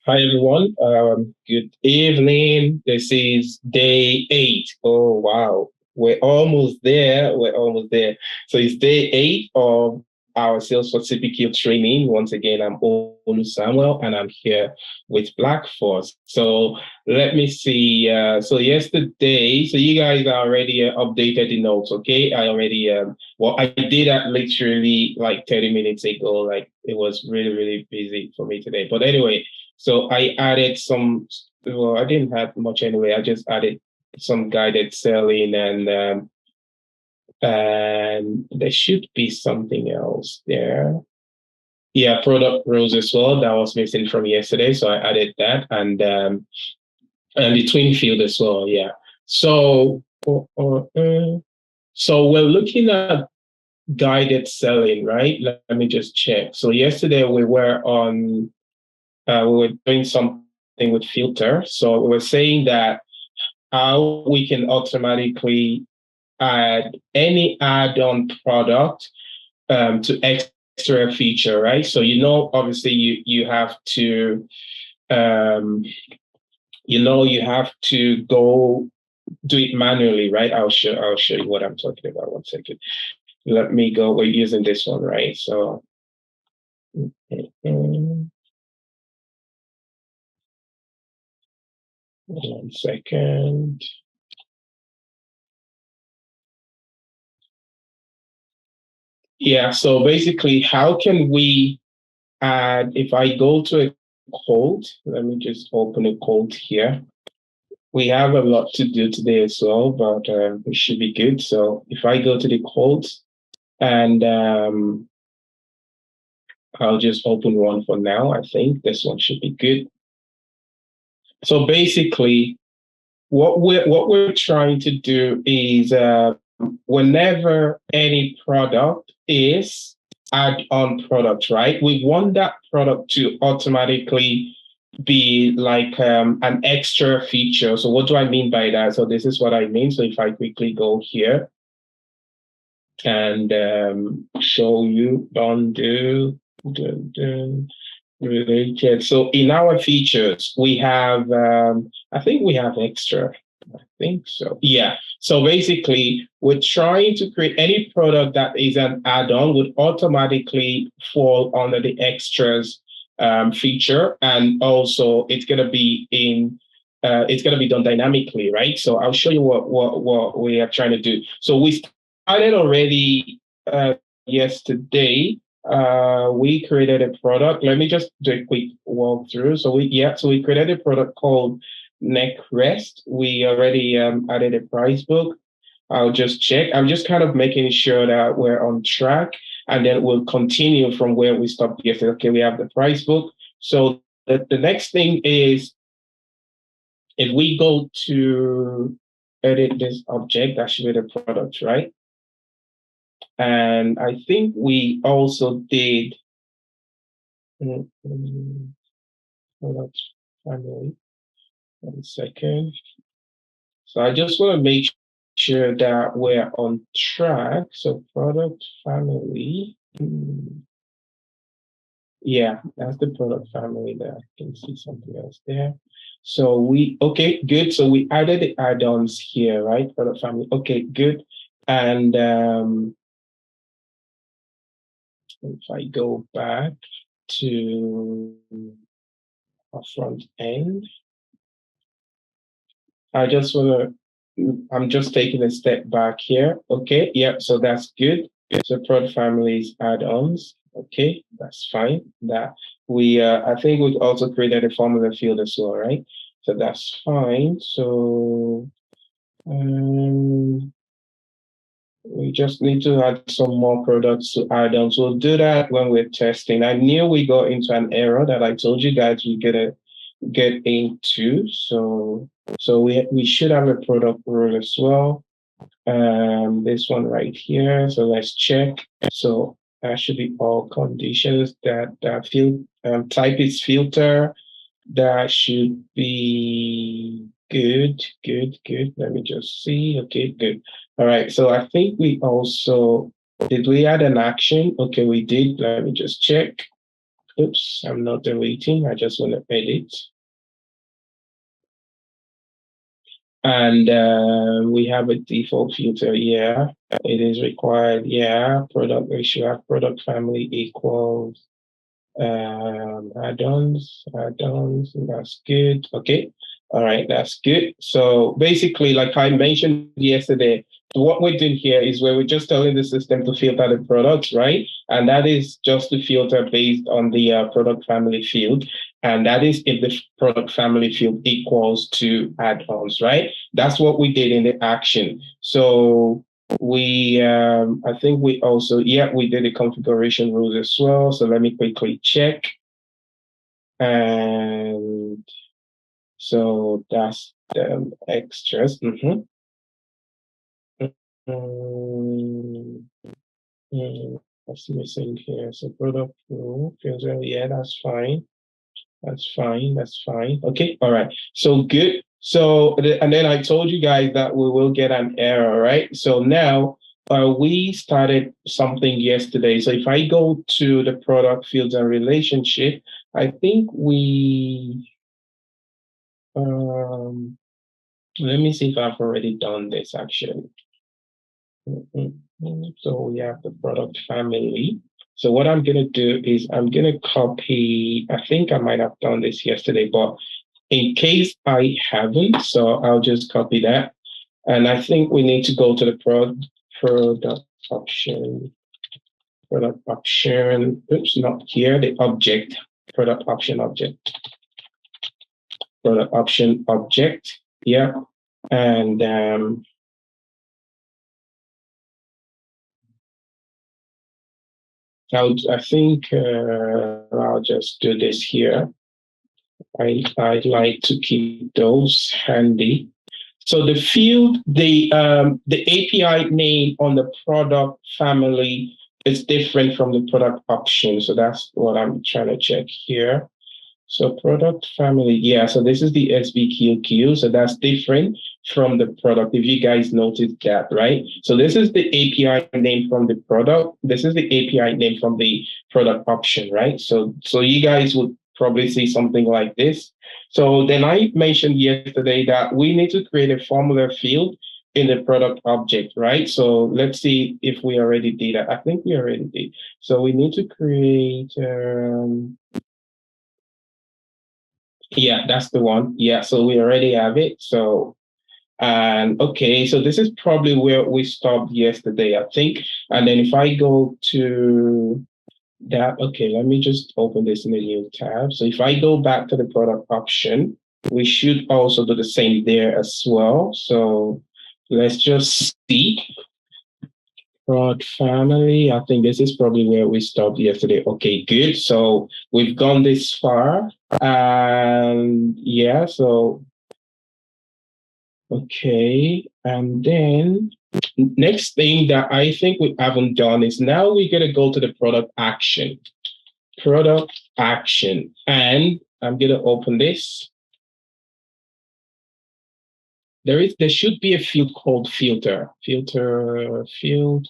Hi everyone. Good evening. This is day 8. Oh wow, we're almost there. We're almost there. So it's day 8 of our sales for Cpq training. Once again, I'm Olu Samuel, and I'm here with Black Force. So let me see. So yesterday, so you guys are already updated the notes. Okay, I already well, I did that literally like 30 minutes ago. Like it was really busy for me today. But anyway. So I added some, well, I didn't have much anyway. I just added some guided selling and there should be something else there. Yeah, product roles as well. That was missing from yesterday. So I added that and the twin field as well. Yeah. So, so we're looking at guided selling, right? Let me just check. So yesterday we were doing something with filter. So we were saying that how we can automatically add any add-on product to extra feature, right? So obviously you have to you have to go do it manually, right? I'll show you what I'm talking about. 1 second. Let me go. We're using this one, right? So. Mm-hmm. 1 second. Yeah, so basically, how can we add, if I go to a code, let me just open a code here. We have a lot to do today as well, but we should be good. So if I go to the code and I'll just open one for now, I think this one should be good. So basically, what we're trying to do is whenever any product is add-on product, right? We want that product to automatically be like an extra feature. So what do I mean by that? So this is what I mean. So if I quickly go here and show you related. So in our features, we have, I think we have extra. I think so. Yeah. So basically, we're trying to create any product that is an add-on would automatically fall under the extras feature, and also it's gonna be done dynamically, right? So I'll show you what we are trying to do. So we started already yesterday. We created a product. Let me just do a quick walkthrough. So we created a product called Neck Rest. We already added a price book. I'll just check. I'm just kind of making sure that we're on track, and then we'll continue from where we stopped yesterday. Okay, we have the price book. So the next thing is, if we go to edit this object, that should be the product, right? And I think we also did product family. 1 second. So I just want to make sure that we're on track. So product family. Yeah, that's the product family there. I can see something else there. So okay, good. So we added the add-ons here, right? Product family. Okay, good. And if I go back to our front end, I'm just taking a step back here. Okay, yeah, so that's good. So product families add-ons. Okay, that's fine. That I think we also created a formula field as well, right? So that's fine. So we just need to add some more products to add-ons. We'll do that when we're testing. I knew we got into an error that I told you guys we get into. So we should have a product rule as well. This one right here. So let's check. So that should be all conditions that field type is filter. That should be good. Let me just see. Okay, good. All right. So I think did we add an action? Okay, we did. Let me just check. Oops, I'm not deleting. I just want to edit. And we have a default filter. Yeah, it is required. Yeah, product ratio, have product family equals add-ons, that's good. Okay. All right, that's good. So basically, like I mentioned yesterday, what we're doing here is where we're just telling the system to filter the products, right? And that is just to filter based on the product family field. And that is if the product family field equals to add-ons, right? That's what we did in the action. So I think we also, yeah, we did the configuration rules as well. So let me quickly check. And so that's the extras. What's missing here? So product rule, filter, yeah, that's fine. That's fine. That's fine. Okay. All right. So good. So, and then I told you guys that we will get an error, right? So now we started something yesterday. So if I go to the product fields and relationship, I think let me see if I've already done this actually. So we have the product family. So what I'm going to do is I'm going to copy, I think I might have done this yesterday, but in case I haven't, so I'll just copy that. And I think we need to go to the product option, oops, not here, the object, product option object, yeah. And I think I'll just do this here. I'd like to keep those handy. So the field, the API name on the product family is different from the product option. So that's what I'm trying to check here. So product family, yeah. So this is the Cpq. So that's different from the product. If you guys noticed that, right? So this is the API name from the product. This is the API name from the product option, right? So you guys would probably see something like this. So then I mentioned yesterday that we need to create a formula field in the product object, right? So let's see if we already did that. I think we already did. So we need to create. Yeah, that's the one. Yeah, so we already have it. So, and okay, so this is probably where we stopped yesterday, I think. And then if I go to that, okay, let me just open this in a new tab. So if I go back to the product option, we should also do the same there as well. So let's just see. Broad family, I think this is probably where we stopped yesterday. Okay, good. So we've gone this far. And yeah, so, okay. And then next thing that I think we haven't done is now we're going to go to the product action. Product action. And I'm going to open this. There should be a field called filter field.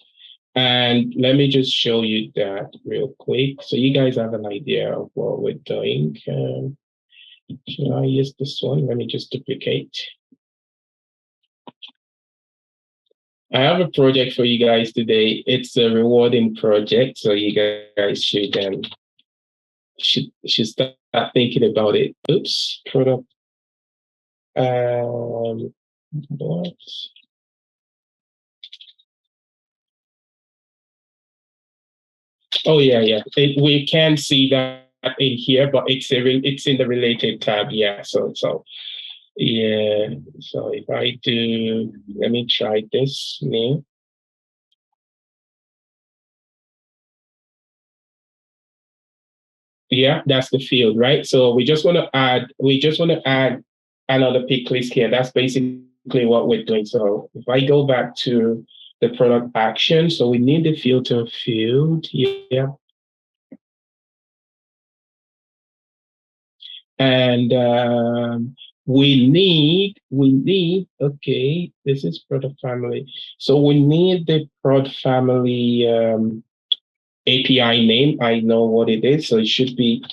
And let me just show you that real quick. So you guys have an idea of what we're doing. Should I use this one? Let me just duplicate. I have a project for you guys today. It's a rewarding project. So you guys should start thinking about it. Oops, product. What? Oh yeah. We can see that in here, but it's in the related tab. Yeah. So yeah. So if I do, let me try this name. Yeah, that's the field, right? So we just want to add another pick list here. That's basically what we're doing. So if I go back to the product action, so we need the filter field. Yeah. And okay, this is product family. So we need the prod family API name, I know what it is. So it should be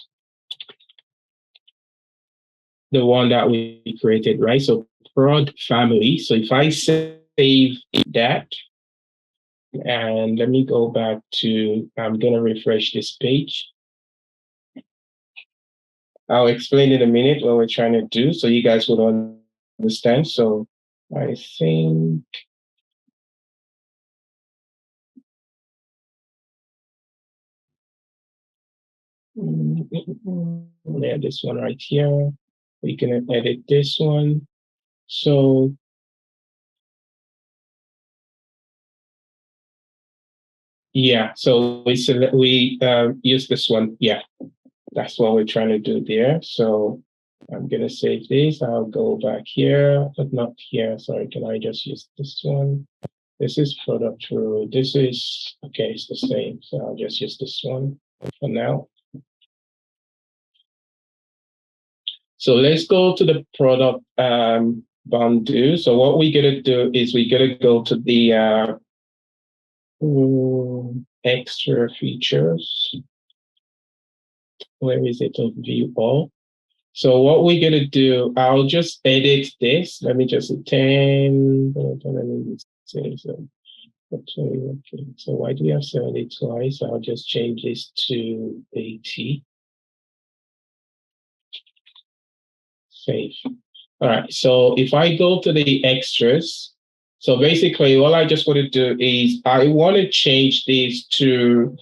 the one that we created, right? So prod family. So if I save that, and let me go back to, I'm going to refresh this page. I'll explain in a minute what we're trying to do so you guys will understand. So I think yeah, this one right here. We can edit this one. So yeah, so we use this one. Yeah, that's what we're trying to do there. So I'm gonna save this. I'll go back here, but not here. Sorry, can I just use this one? This is product rule. This is okay, it's the same. So I'll just use this one for now. So let's go to the product bundle. So what we're gonna do is we're gonna go to the extra features. Where is it? Of view all. So what we're gonna do, I'll just edit this. Let me just 10. Let me say so. Okay. So why do we have 70 twice? I'll just change this to 80. Save. All right. So if I go to the extras, so basically all I just want to do is I want to change this to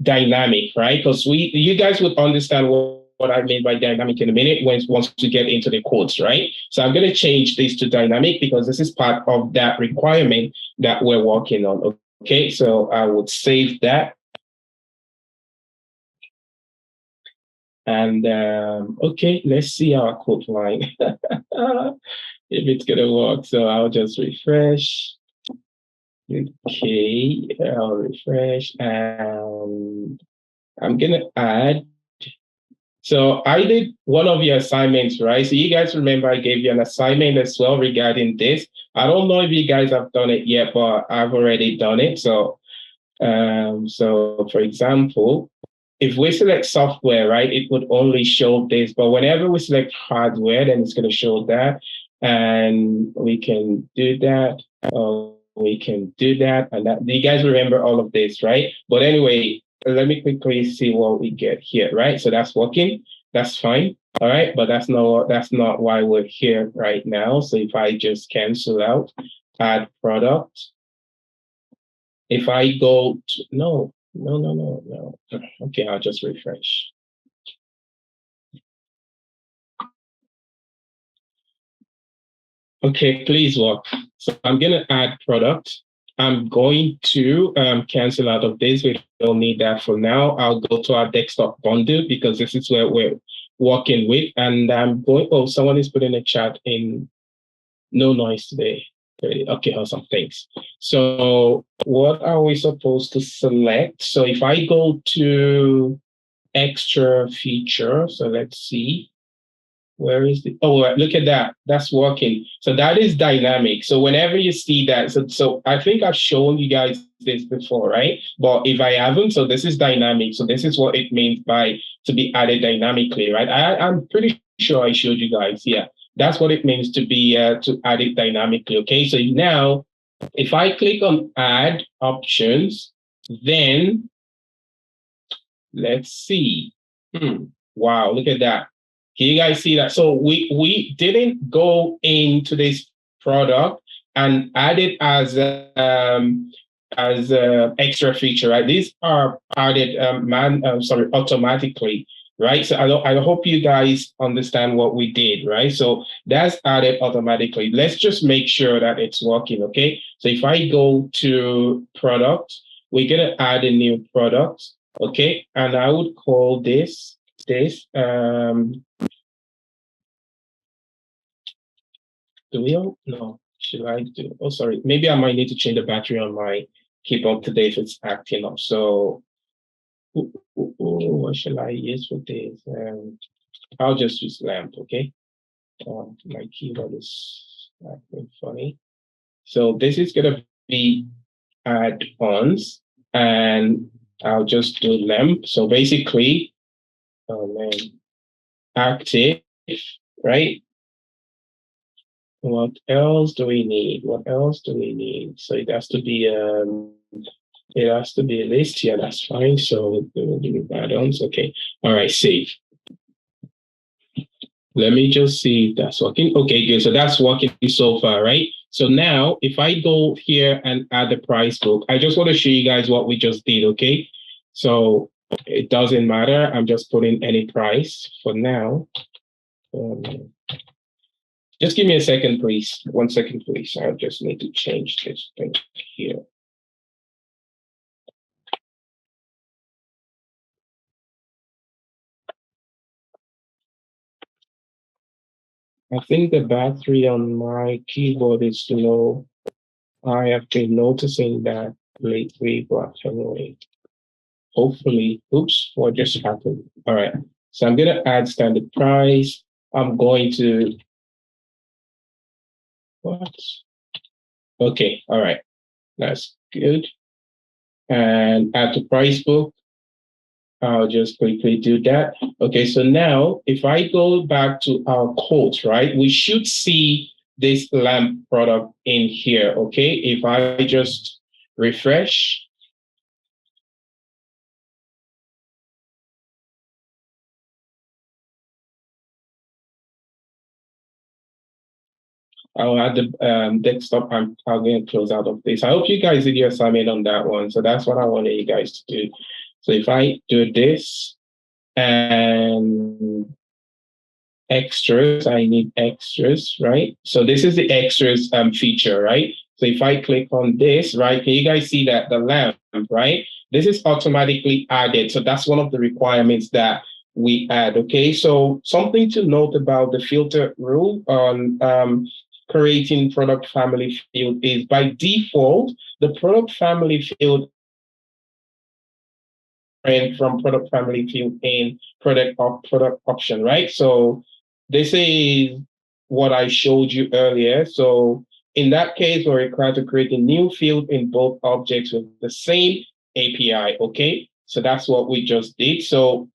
dynamic, right? Because you guys would understand what I mean by dynamic in a minute once we get into the codes, right? So I'm going to change this to dynamic because this is part of that requirement that we're working on. Okay, so I would save that. And okay, let's see our code line. If it's going to work. So I'll just refresh. Okay, I'll refresh and I'm going to add. So I did one of your assignments, right? So you guys remember I gave you an assignment as well regarding this. I don't know if you guys have done it yet, but I've already done it. So, so for example, if we select software, right, it would only show this. But whenever we select hardware, then it's going to show that, and we can do that. We can do that, and that. Do you guys remember all of this, right? But anyway, let me quickly see what we get here, right? So that's working. That's fine. All right, but that's not why we're here right now. So if I just cancel out, add product. If I go to, no. Okay, I'll just refresh. Okay, please work. So I'm going to add product. I'm going to cancel out of this. We don't need that for now. I'll go to our desktop bundle because this is where we're working with. And I'm going, oh, someone is putting a chat in. No noise today. Okay, awesome, thanks. So what are we supposed to select? So if I go to extra feature, so let's see. Where is the, oh, look at that. That's working. So that is dynamic. So whenever you see that, so I think I've shown you guys this before, right? But if I haven't, so this is dynamic. So this is what it means by to be added dynamically, right? I'm pretty sure I showed you guys. Yeah, that's what it means to be to add it dynamically. Okay, so now if I click on add options, then let's see. Wow, look at that. Can you guys see that? So we didn't go into this product and add it as a extra feature, right? These are added automatically, right? So I hope you guys understand what we did, right? So that's added automatically. Let's just make sure that it's working, okay? So if I go to product, we're gonna add a new product, okay? And I would call this do we all? No. Should I do? Oh, sorry. Maybe I might need to change the battery on my keyboard today if it's acting up. So, what shall I use for this? I'll just use lamp, okay? My keyboard is acting funny. So this is gonna be add-ons, and I'll just do lamp. So basically, oh man, active, right? What else do we need? What else do we need? So it has to be a list. Yeah, that's fine. So we'll do add-ons. Okay. All right, save. Let me just see if that's working. Okay, good. So that's working so far, right? So now if I go here and add the price book, I just want to show you guys what we just did, okay? So it doesn't matter. I'm just putting any price for now. Just give me a second, please. 1 second, please. I just need to change this thing here. I think the battery on my keyboard is low. I have been noticing that lately, but anyway, hopefully, oops, what just happened? All right. So I'm going to add standard price. I'm going to, what? Okay. All right. That's good. And add to price book. I'll just quickly do that. Okay, so now if I go back to our quote, right, we should see this lamp product in here. Okay, if I just refresh, I'll add the desktop. I'll get close out of this. I hope you guys did your assignment on that one. So that's what I wanted you guys to do. So if I do this and extras, I need extras, right? So this is the extras feature, right? So if I click on this, right, can you guys see that the lamp, right? This is automatically added. So that's one of the requirements that we add, okay? So something to note about the filter rule on creating product family field is by default, the product family field from product family field in product option, right? So this is what I showed you earlier. So in that case, we're required to create a new field in both objects with the same API, okay? So that's what we just did. So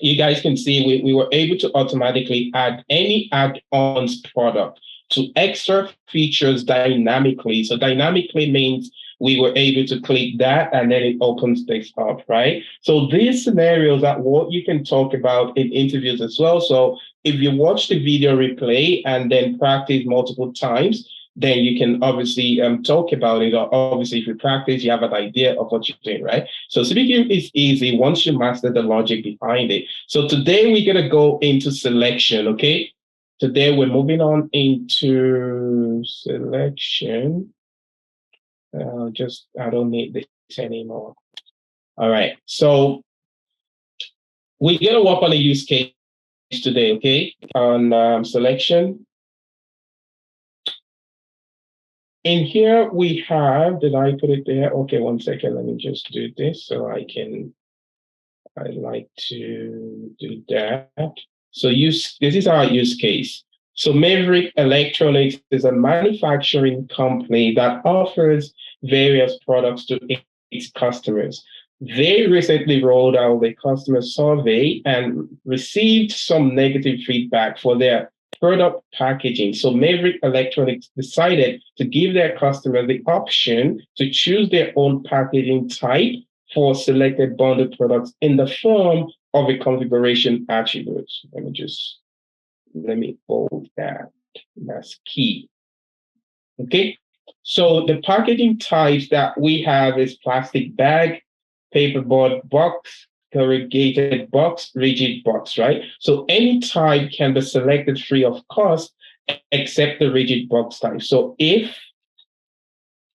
you guys can see we were able to automatically add any add-ons product to extra features dynamically. So dynamically means we were able to click that and then it opens this up, right? So these scenarios are what you can talk about in interviews as well. So if you watch the video replay and then practice multiple times, then you can obviously talk about it. Or obviously, if you practice, you have an idea of what you're doing, right? So Cpq is easy once you master the logic behind it. So today we're going to go into selection, okay? Today we're moving on into selection. I don't need this anymore. All right. So we're going to work on a use case today, okay? On selection. In here we have, did I put it there? Okay, 1 second. Let me just do this so I like to do that. So this is our use case. So Maverick Electronics is a manufacturing company that offers various products to its customers. They recently rolled out a customer survey and received some negative feedback for their product packaging. So Maverick Electronics decided to give their customers the option to choose their own packaging type for selected bundled products in the form of a configuration attribute. Let me hold that. That's key. Okay. So the packaging types that we have is plastic bag, paperboard box, corrugated box, rigid box, right? So any type can be selected free of cost except the rigid box type. So if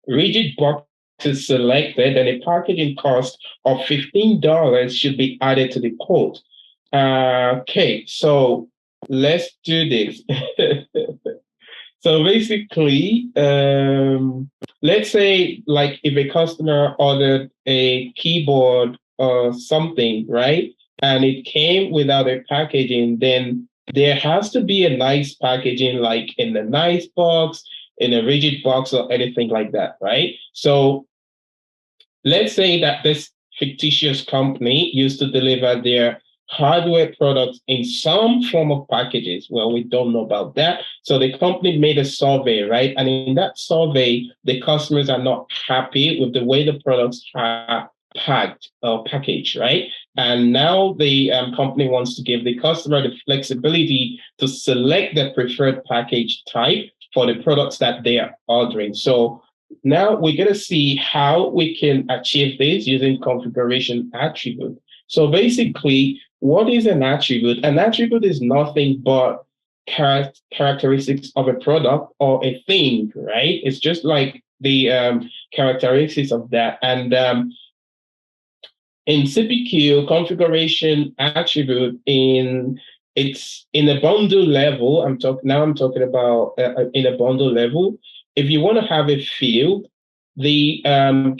rigid box is selected, then a packaging cost of $15 should be added to the quote. Okay, so let's do this. So basically, let's say like if a customer ordered a keyboard or something, right? And it came without a packaging, then there has to be a nice packaging, like in a nice box, in a rigid box, or anything like that, right? So let's say that this fictitious company used to deliver their hardware products in some form of packages. Well, we don't know about that. So the company made a survey, right? And in that survey, the customers are not happy with the way the products are packed or packaged, right? And now the company wants to give the customer the flexibility to select the preferred package type for the products that they are ordering. So now we're going to see how we can achieve this using configuration attribute. So basically, what is an attribute? An attribute is nothing but characteristics of a product or a thing, right? It's just like the characteristics of that. And in Cpq, configuration attribute it's in a bundle level. I'm talking about in a bundle level. If you want to have a field, the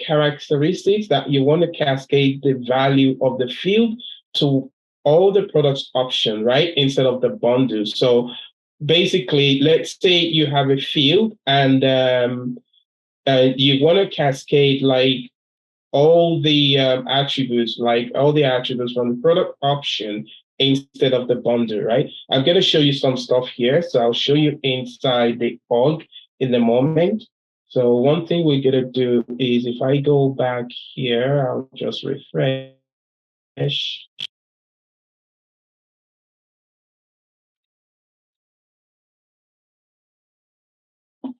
characteristics that you want to cascade the value of the field to all the products option, right? Instead of the bundle. So basically, let's say you have a field and you want to cascade like all the attributes, like all the attributes from the product option instead of the bundle, right? I'm going to show you some stuff here. So I'll show you inside the org in a moment. So one thing we're going to do is if I go back here, I'll just refresh.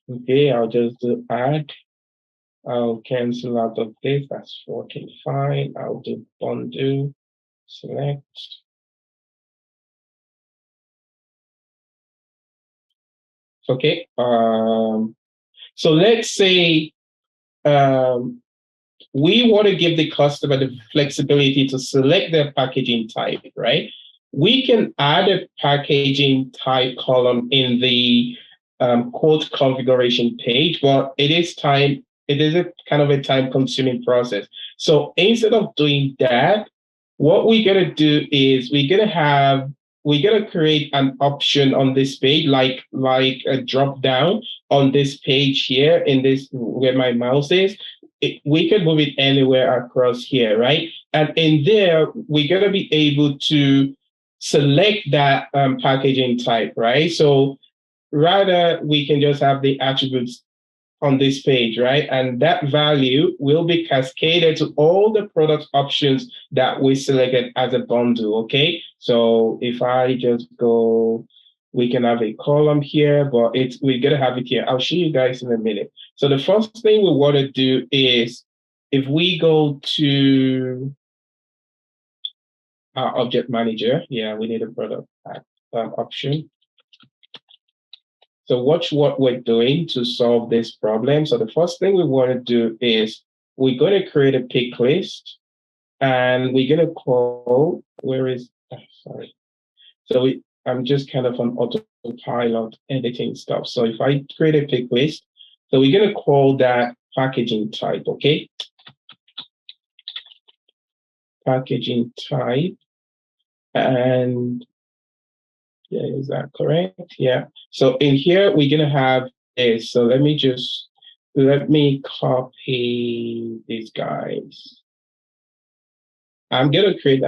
Okay, I'll just do add. I'll cancel out of this. That's working fine. I'll do bundle, select. Okay. So let's say we want to give the customer the flexibility to select their packaging type, right? We can add a packaging type column in the quote configuration page, but it is a kind of a time consuming process. So instead of doing that, what we're going to do is we're going to create an option on this page, like a drop down on this page here in this where my mouse is. We can move it anywhere across here, right? And in there, we're going to be able to select that packaging type, right? So rather, we can just have the attributes on this page, right? And that value will be cascaded to all the product options that we selected as a bundle, okay? So if I just go, we can have a column here, but we're gonna have it here. I'll show you guys in a minute. So the first thing we want to do is if we go to our object manager, yeah, we need a product option. So watch what we're doing to solve this problem. So the first thing we want to do is we're going to create a pick list and we're going to call, sorry. So I'm just kind of on autopilot editing stuff. So if I create a pick list, so we're going to call that packaging type, okay? Packaging type. And yeah, is that correct? Yeah. So in here, we're going to have this. So let me copy these guys. I'm going to create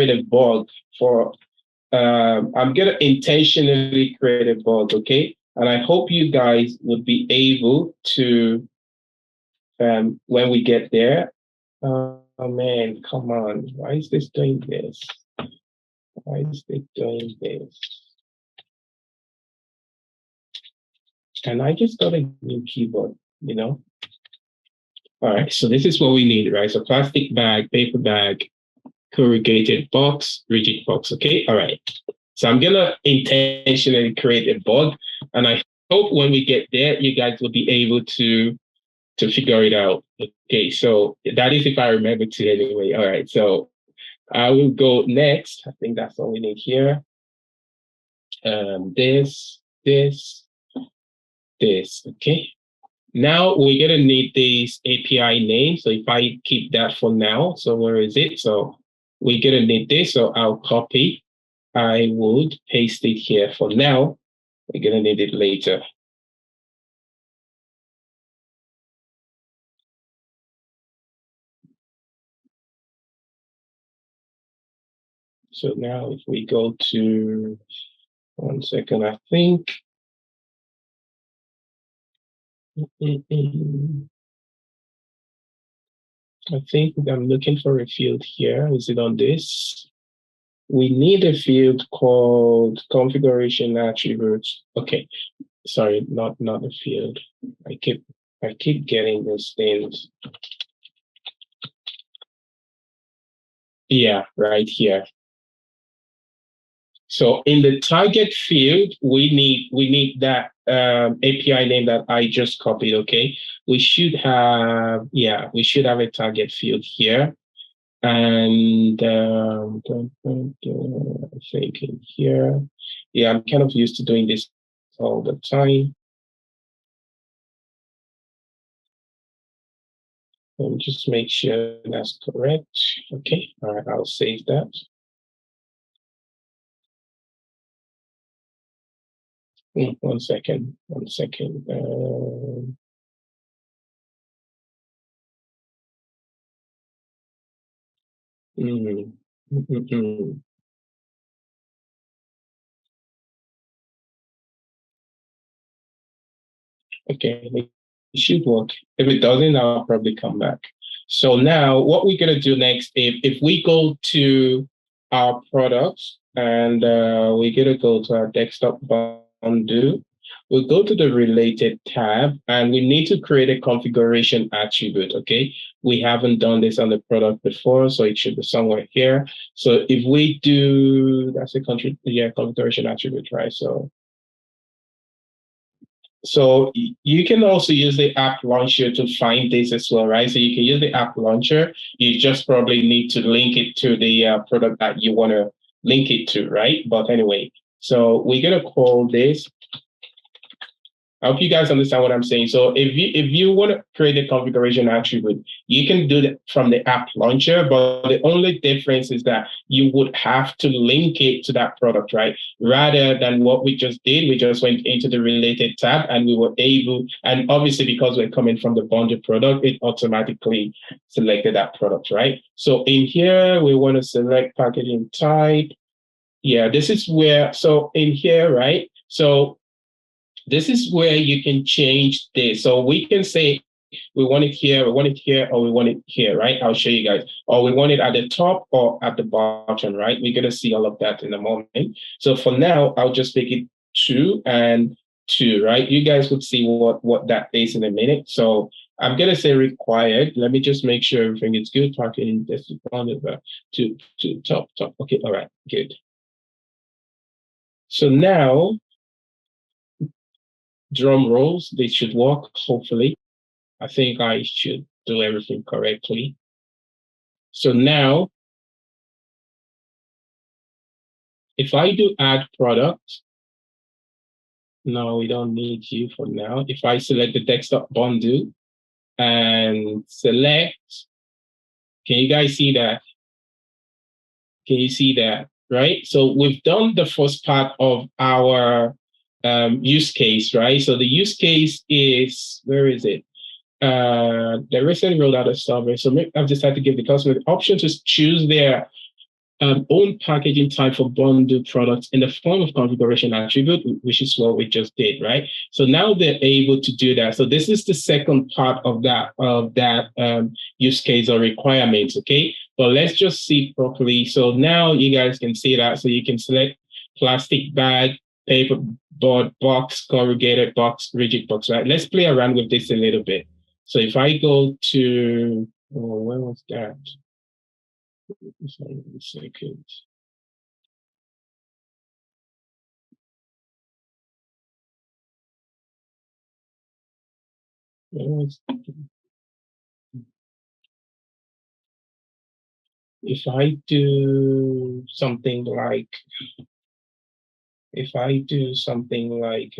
a bug for, I'm going to intentionally create a bug, okay? And I hope you guys would be able to, when we get there, oh man, come on. Why is this doing this? Why is it doing this? And I just got a new keyboard, you know? All right, so this is what we need, right? So plastic bag, paper bag, corrugated box, rigid box, okay? All right. So I'm gonna intentionally create a bug, and I hope when we get there, you guys will be able to figure it out. Okay, so that is if I remember to anyway. All right, so I will go next. I think that's all we need here. This, okay. Now we're gonna need this API name. So if I keep that for now, so where is it? So we're gonna need this, so I'll copy. I would paste it here for now. We're gonna need it later. So now if we go to, 1 second, I think, I think I'm looking for a field here. Is it on this? We need a field called configuration attributes. Okay, sorry, not a field. I keep getting these things. Yeah, right here. So in the target field, we need that API name that I just copied. Okay, we should have a target field here, and I think in here, yeah, I'm kind of used to doing this all the time. Let me just make sure that's correct. Okay, all right, I'll save that. 1 second, 1 second. Mm, mm, mm, mm. Okay, it should work. If it doesn't, I'll probably come back. So now what we're gonna do next, if we go to our products and we're gonna go to our desktop bundle, we'll go to the related tab and we need to create a configuration attribute, okay? We haven't done this on the product before, so it should be somewhere here. So if we do, that's a configuration attribute, right? So you can also use the app launcher to find this as well, right? So you can use the app launcher. You just probably need to link it to the product that you want to link it to, right? But anyway, so we're gonna call this. I hope you guys understand what I'm saying. So if you want to create a configuration attribute, you can do that from the app launcher, but the only difference is that you would have to link it to that product, right? Rather than what we just did, we just went into the related tab and we were able, and obviously because we're coming from the bundle product, it automatically selected that product, right? So in here, we want to select packaging type. Yeah, this is where, so in here, right? So this is where you can change this. So we can say we want it here, we want it here, or we want it here, right? I'll show you guys. Or we want it at the top or at the bottom, right? We're going to see all of that in a moment. So for now, I'll just make it 2 and 2, right? You guys would see what that is in a minute. So I'm going to say required. Let me just make sure everything is good. Parking this on the to top. Okay, all right, good. So now, drum rolls, they should work, hopefully. I think I should do everything correctly. So now, if I do add product, no, we don't need you for now. If I select the desktop bundle and select, can you guys see that? Can you see that? Right? So we've done the first part of our use case, right? So the use case is, where is it? They recently rolled out a survey. So I've decided to give the customer the option to choose their own packaging type for bundle products in the form of configuration attribute, which is what we just did, right? So now they're able to do that. So this is the second part of that use case or requirements, okay? But let's just see properly. So now you guys can see that. So you can select plastic bag, paper board, box, corrugated box, rigid box, right? Let's play around with this a little bit. So if I go to, oh, where was that? Sorry, 1 second. If I do something like, if I do something like,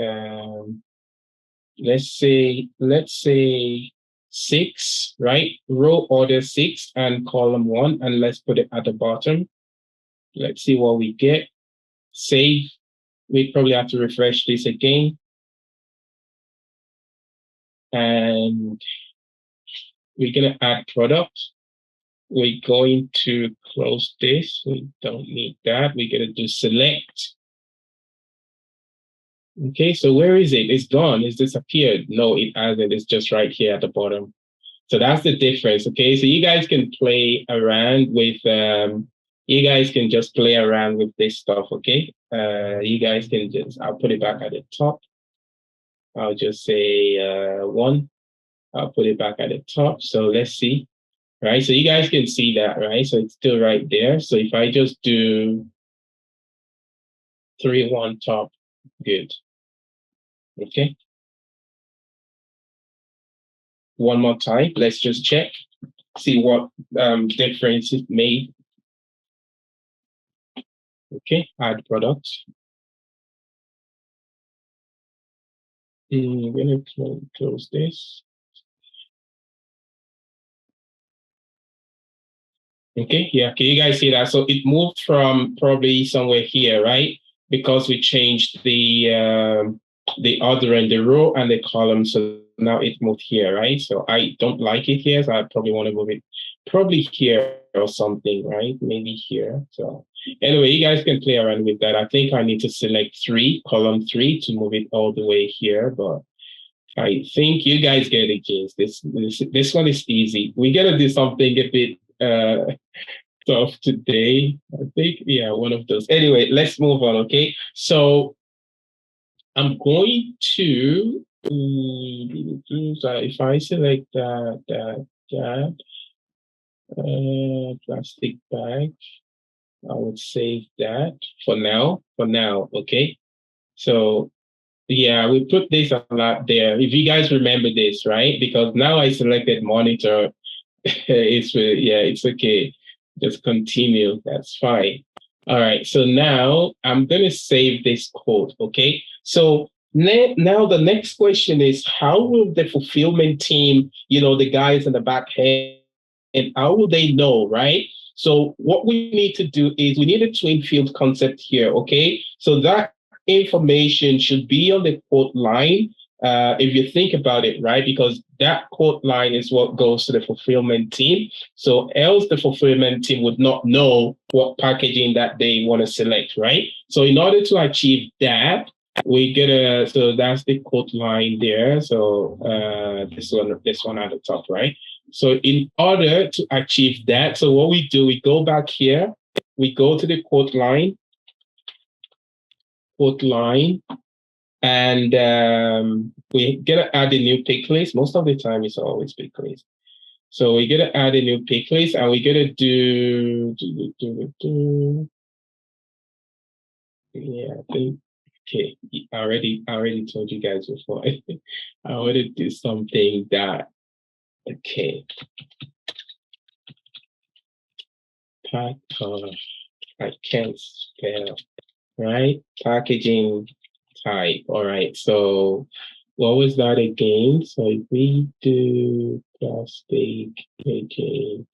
let's say 6, right? Row order 6 and column 1, and let's put it at the bottom. Let's see what we get. Save. We probably have to refresh this again. And we're gonna add product. we're going to close this. We don't need that. We're going to do select. Okay, so where is it? It's gone. It's disappeared. No, it hasn't. It's just right here at the bottom. So that's the difference. Okay, so you guys can play around with, you guys can just play around with this stuff. Okay, you guys can just, I'll put it back at the top. I'll just say 1. I'll put it back at the top. So let's see. Right, so you guys can see that, right? So it's still right there. So if I just do 3, 1 top, good. Okay. One more time. Let's just check, see what difference it made. Okay, add product. I'm gonna close this. Okay, yeah, can you guys see that? So it moved from probably somewhere here, right? Because we changed the order in the row and the column, so now it moved here, right? So I don't like it here, so I probably want to move it probably here or something, right? Maybe here. So anyway, you guys can play around with that. I think I need to select 3, column 3 to move it all the way here, but I think you guys get it, James. This one is easy. We gotta do something a bit tough today. I think, yeah, one of those. Anyway, let's move on. Okay, so I'm going to. So if I select that plastic bag, I would save that for now. For now, okay. So yeah, we put this a lot there. If you guys remember this, right? Because now I selected monitor. It's okay. Just continue. That's fine. All right. So now I'm gonna save this code. Okay. So now the next question is, how will the fulfillment team, the guys in the back end, and how will they know, right? So what we need to do is we need a twin field concept here. Okay. So that information should be on the quote line, if you think about it, right? Because that quote line is what goes to the fulfillment team. So else the fulfillment team would not know what packaging that they want to select, right? So in order to achieve that, so that's the quote line there. So this one at the top, right? So in order to achieve that, so what we do, we go back here, we go to the quote line, and we gotta add a new pick list. Most of the time, it's always pick list. So we gotta add a new pick list, and we gotta do. Yeah, I think. Okay, I already told you guys before. I want to do something that. Okay. I can't spell. Right? Packaging type. All right. So what was that again? So if we do plastic packaging,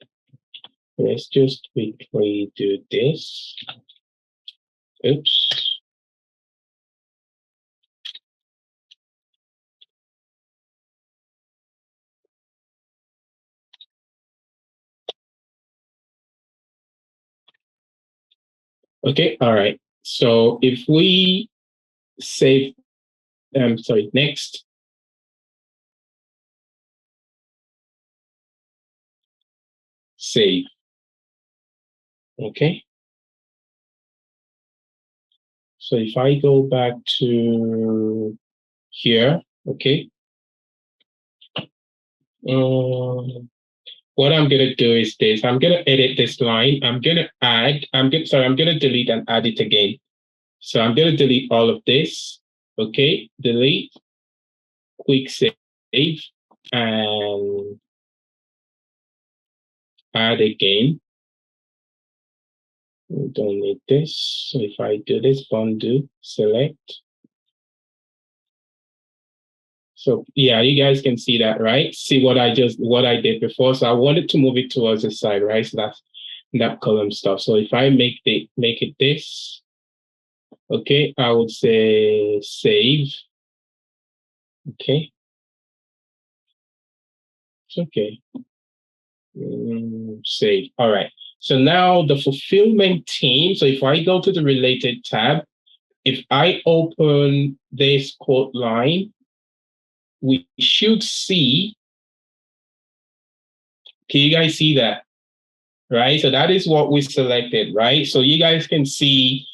let's just quickly do this. Oops. Okay. All right. So if we save, sorry, next. Save. Okay. So if I go back to here, okay. What I'm gonna do is this. I'm gonna edit this line. I'm gonna delete and add it again. So I'm gonna delete all of this. Okay, delete, quick save, and add again. We don't need this. So if I do this, undo, select. So yeah, you guys can see that, right? See what I did before. So I wanted to move it towards the side, right? So that's that column stuff. So if I make it this, okay, I would say save. Okay. It's okay. Save. All right. So now the fulfillment team. So if I go to the related tab, if I open this quote line, we should see, can you guys see that? Right? So that is what we selected, right? So you guys can see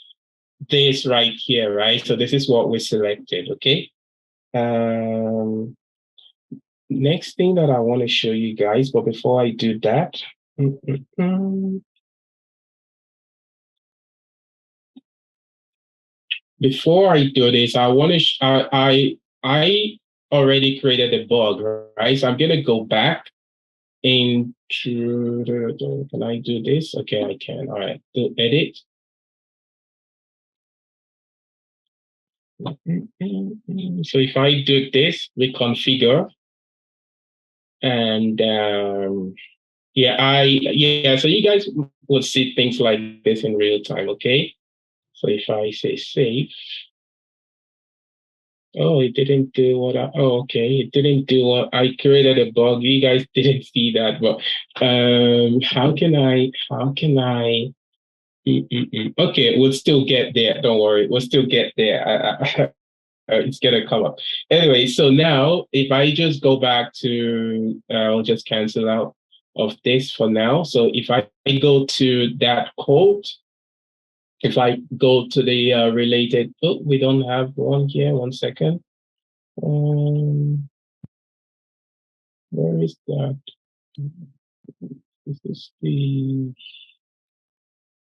this right here, right? So this is what we selected, okay? Next thing that I want to show you guys, but before I do that, before I do this, I want to, I already created a bug, right? So I'm going to go back into, can I do this? Okay, I can. All right, do edit. So if I do this, reconfigure, and so you guys would see things like this in real time, okay? So if I say save, oh, it didn't do what okay, it didn't do what I created a bug. You guys didn't see that, but how can I, okay, we'll still get there. Don't worry, we'll still get there. It's gonna come up. Anyway, so now if I just go back to, I'll just cancel out of this for now. So if I go to that quote, if I go to the related, oh, we don't have one here. 1 second. Where is that? This is the,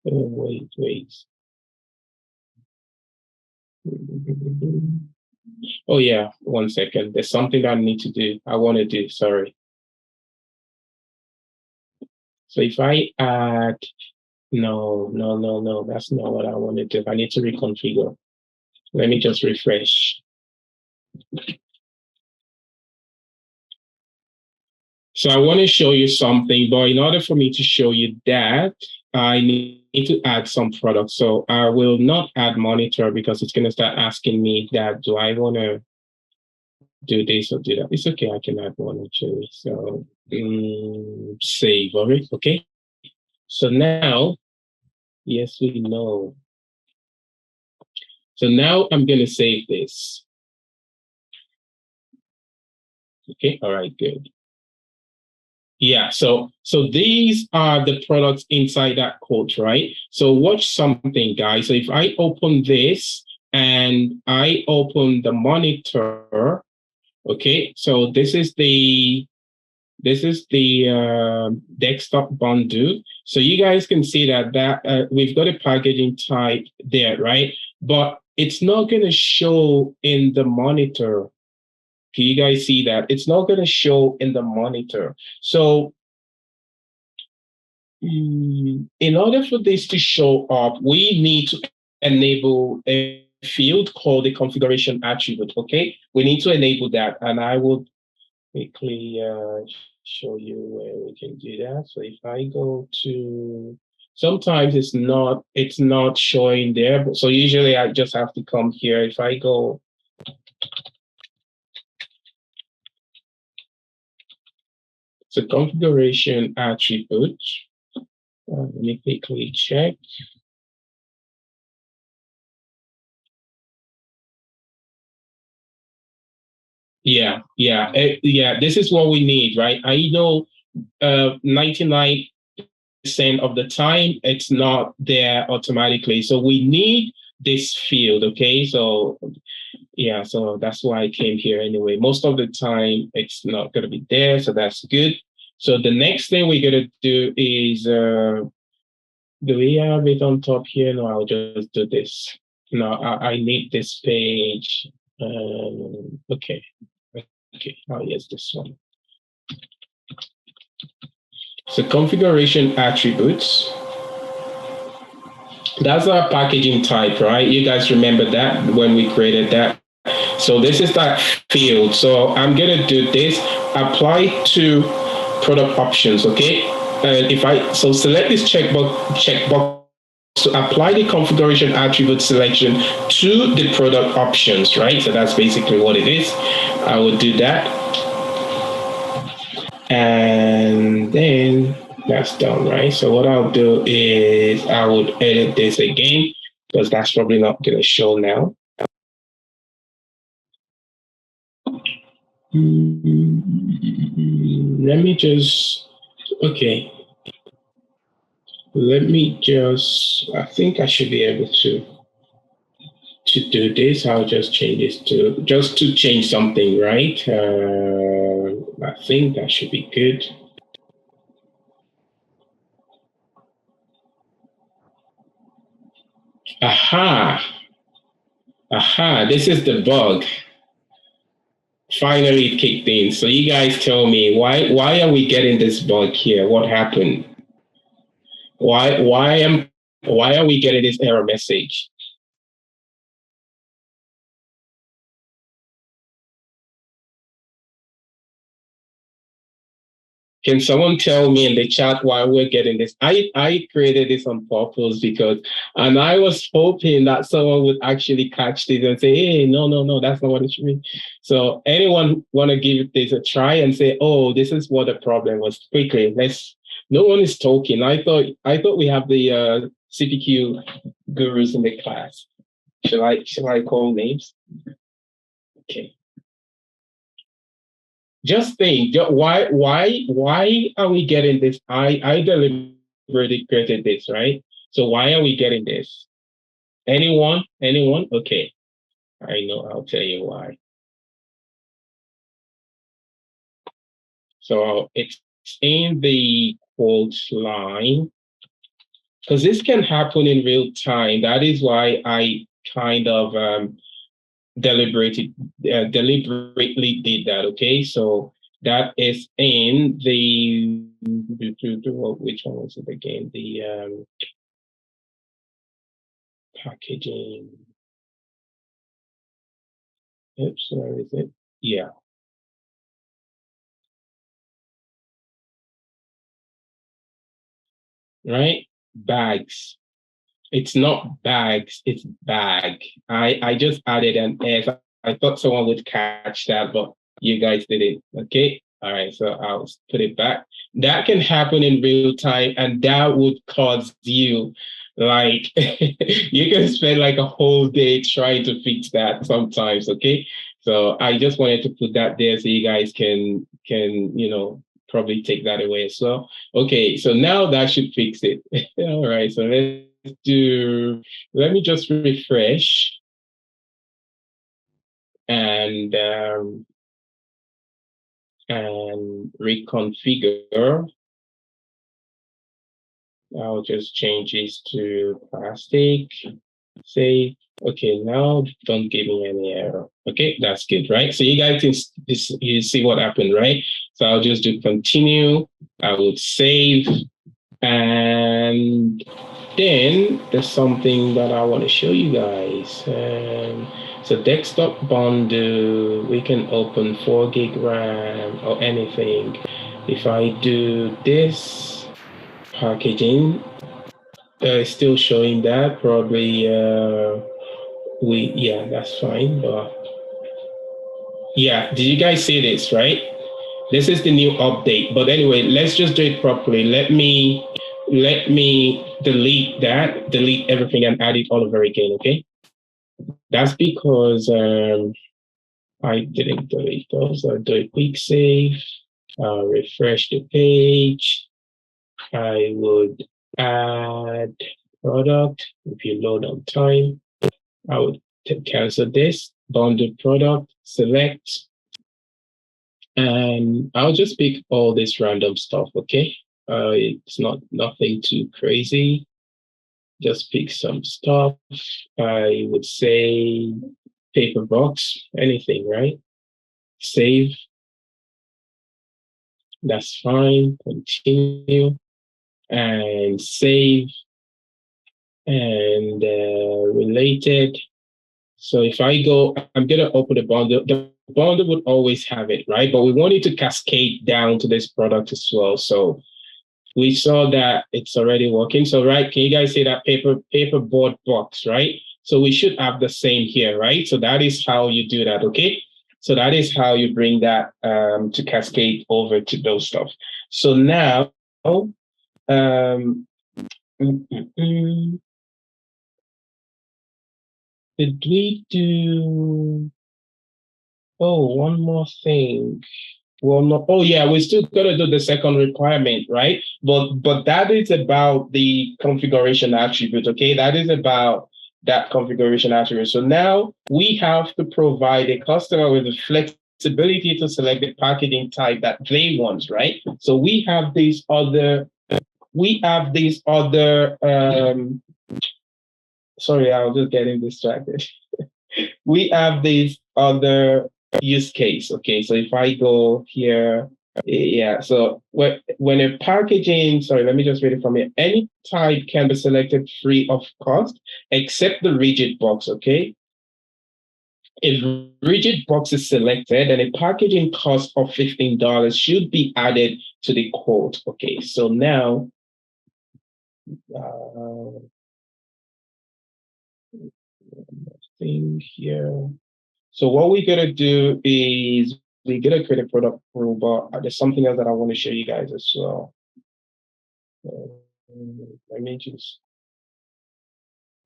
wait. Oh yeah, 1 second. There's something that I need to do. I want to do, sorry. So if I add, no, that's not what I want to do. I need to reconfigure. Let me just refresh. So I want to show you something, but in order for me to show you that, I need to add some products. So I will not add monitor because it's going to start asking me that, do I want to do this or do that? It's okay, I can add one actually. So save, all right, okay? So now, yes, we know. So now I'm going to save this. Okay, all right, good. Yeah, so these are the products inside that quote, right? So watch something, guys. So if I open this and I open the monitor, okay, so this is the desktop bundle. So you guys can see that we've got a packaging type there, right? But it's not going to show in the monitor. Can you guys see that? It's not going to show in the monitor. So in order for this to show up, we need to enable a field called the configuration attribute, okay? We need to enable that, and I will quickly show you where we can do that. So if I go to, sometimes it's not showing there, but so usually I just have to come here. If I go, so configuration attribute, let me quickly check. Yeah. This is what we need, right? I know 99% of the time it's not there automatically. So we need this field, okay? So yeah, so that's why I came here anyway. Most of the time it's not going to be there, so that's good. So the next thing we're going to do is, do we have it on top here? No, I'll just do this. No, I need this page. Okay. Oh, yes, this one. So configuration attributes. That's our packaging type, right? You guys remember that when we created that. So this is that field. So I'm going to do this, apply to product options, okay? And if so select this checkbox to apply the configuration attribute selection to the product options, right? So that's basically what it is. I will do that. And then That's done, right? So what I'll do is I would edit this again because that's probably not going to show now. Let me just, okay. Let me just, I think I should be able to do this. I'll just change this just to change something, right? I think that should be good. Aha. Aha, this is the bug. Finally it kicked in. So you guys tell me why are we getting this bug here? What happened? Why are we getting this error message? Can someone tell me in the chat why we're getting this? I created this on purpose because, and I was hoping that someone would actually catch this and say, hey, no, that's not what it should be. So anyone want to give this a try and say, oh, this is what the problem was? Quickly, no one is talking. I thought we have the Cpq gurus in the class. Shall I call names? Okay. Just think, why are we getting this? I deliberately created this, right? So why are we getting this? Anyone? Okay, I know. I'll tell you why. So it's in the quote line because this can happen in real time. That is why I kind of deliberately did that. Okay, so that is in the which one was it again? The packaging. Oops, where is it? Yeah. Right? Bags. It's not bags, it's bag. I just added an S. I thought someone would catch that, but you guys didn't. Okay. All right. So I'll put it back. That can happen in real time, and that would cause you like you can spend like a whole day trying to fix that sometimes. Okay. So I just wanted to put that there so you guys can probably take that away as well. Okay, so now that should fix it. All right, so let me just refresh and reconfigure. I'll just change this to plastic. Save. Okay, now don't give me any error. Okay, that's good, right? So you guys can you see what happened, right? So I'll just do continue. I will save, and then there's something that I want to show you guys. So desktop bundle, we can open 4 gig RAM or anything. If I do this packaging, it's still showing that probably that's fine. But yeah, did you guys see this, right? This is the new update. But anyway, let's just do it properly. Let me delete everything and add it all over again, okay? That's because I didn't delete those. I'll do a quick save, refresh the page. I would add product. If you load on time, I would cancel this, bundle product, select, and I'll just pick all this random stuff, okay? It's nothing too crazy. Just pick some stuff. I would say paper box, anything, right? Save. That's fine. Continue and save and related. So if I go, I'm going to open the bundle. The bundle would always have it, right? But we want it to cascade down to this product as well. So we saw that it's already working. So, right, can you guys see that paper board box, right? So we should have the same here, right? So that is how you do that, okay? So that is how you bring that to cascade over to those stuff. So now Um, mm, mm, mm. Did we do? Oh, one more thing. Well, no. Oh, yeah, we still gotta do the second requirement, right? But that is about the configuration attribute. Okay, that is about that configuration attribute. So now we have to provide a customer with the flexibility to select the packaging type that they want, right? So we have these other. Sorry, I was just getting distracted. We have this other use case. Okay, so if I go here, yeah, so when a packaging, sorry, let me just read it from here. Any type can be selected free of cost except the rigid box. Okay, if rigid box is selected, then a packaging cost of $15 should be added to the quote. Okay, so now thing here. So what we're gonna do is we're gonna create a product rule, but there's something else that I want to show you guys as well. Let me just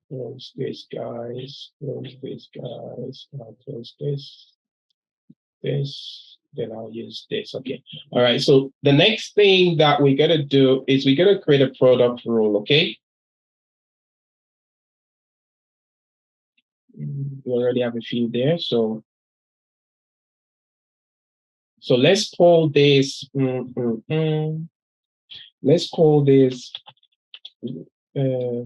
close this, guys. Close this, guys. I'll close this. Then I'll use this. Okay. All right. So the next thing that we're gonna do is we're gonna create a product rule. Okay. We already have a few there. So let's call this. Let's call this. Uh,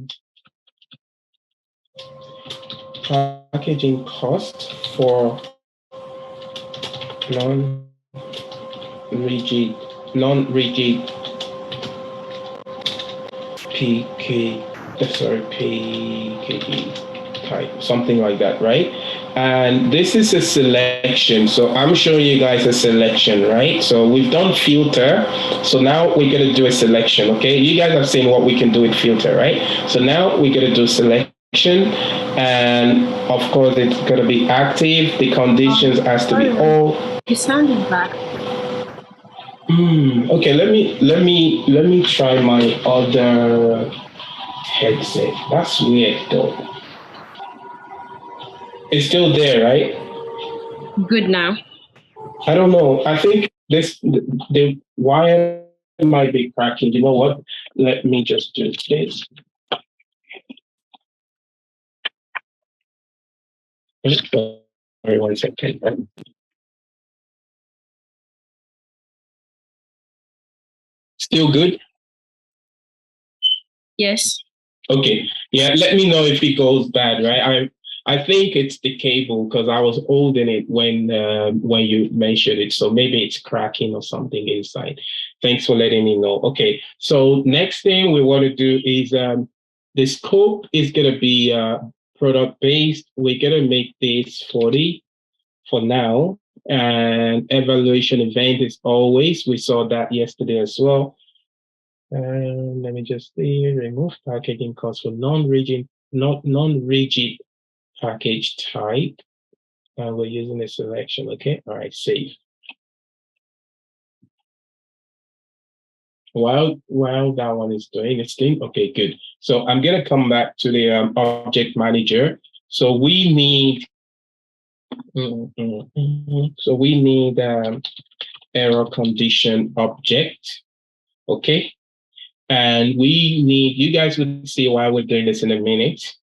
Packaging cost for non-rigid PK, PKG type, something like that, right? And this is a selection. So I'm showing you guys a selection, right? So we've done filter. So now we're going to do a selection, okay? You guys have seen what we can do with filter, right? So now we're going to do selection. And of course, it's going to be active. The conditions has to be all. You sounded back. Okay, let me try my other headset. That's weird though. It's still there, right? Good now. I don't know. I think the wire might be cracking. You know what? Let me just do this. Sorry, 1 second. Still good? Yes. Okay. Yeah, let me know if it goes bad, right? I think it's the cable because I was holding it when you mentioned it. So maybe it's cracking or something inside. Thanks for letting me know. Okay. So next thing we want to do is the scope is gonna be product based. We're gonna make this 40 for now. And evaluation event is always. We saw that yesterday as well. And let me just see, remove packaging cost for non-rigid package type. And we're using a selection. Okay. All right. Save. While that one is doing its thing. Okay, good. So I'm gonna come back to the object manager. So we need. So we need error condition object. Okay. And we need, you guys will see why we're doing this in a minute.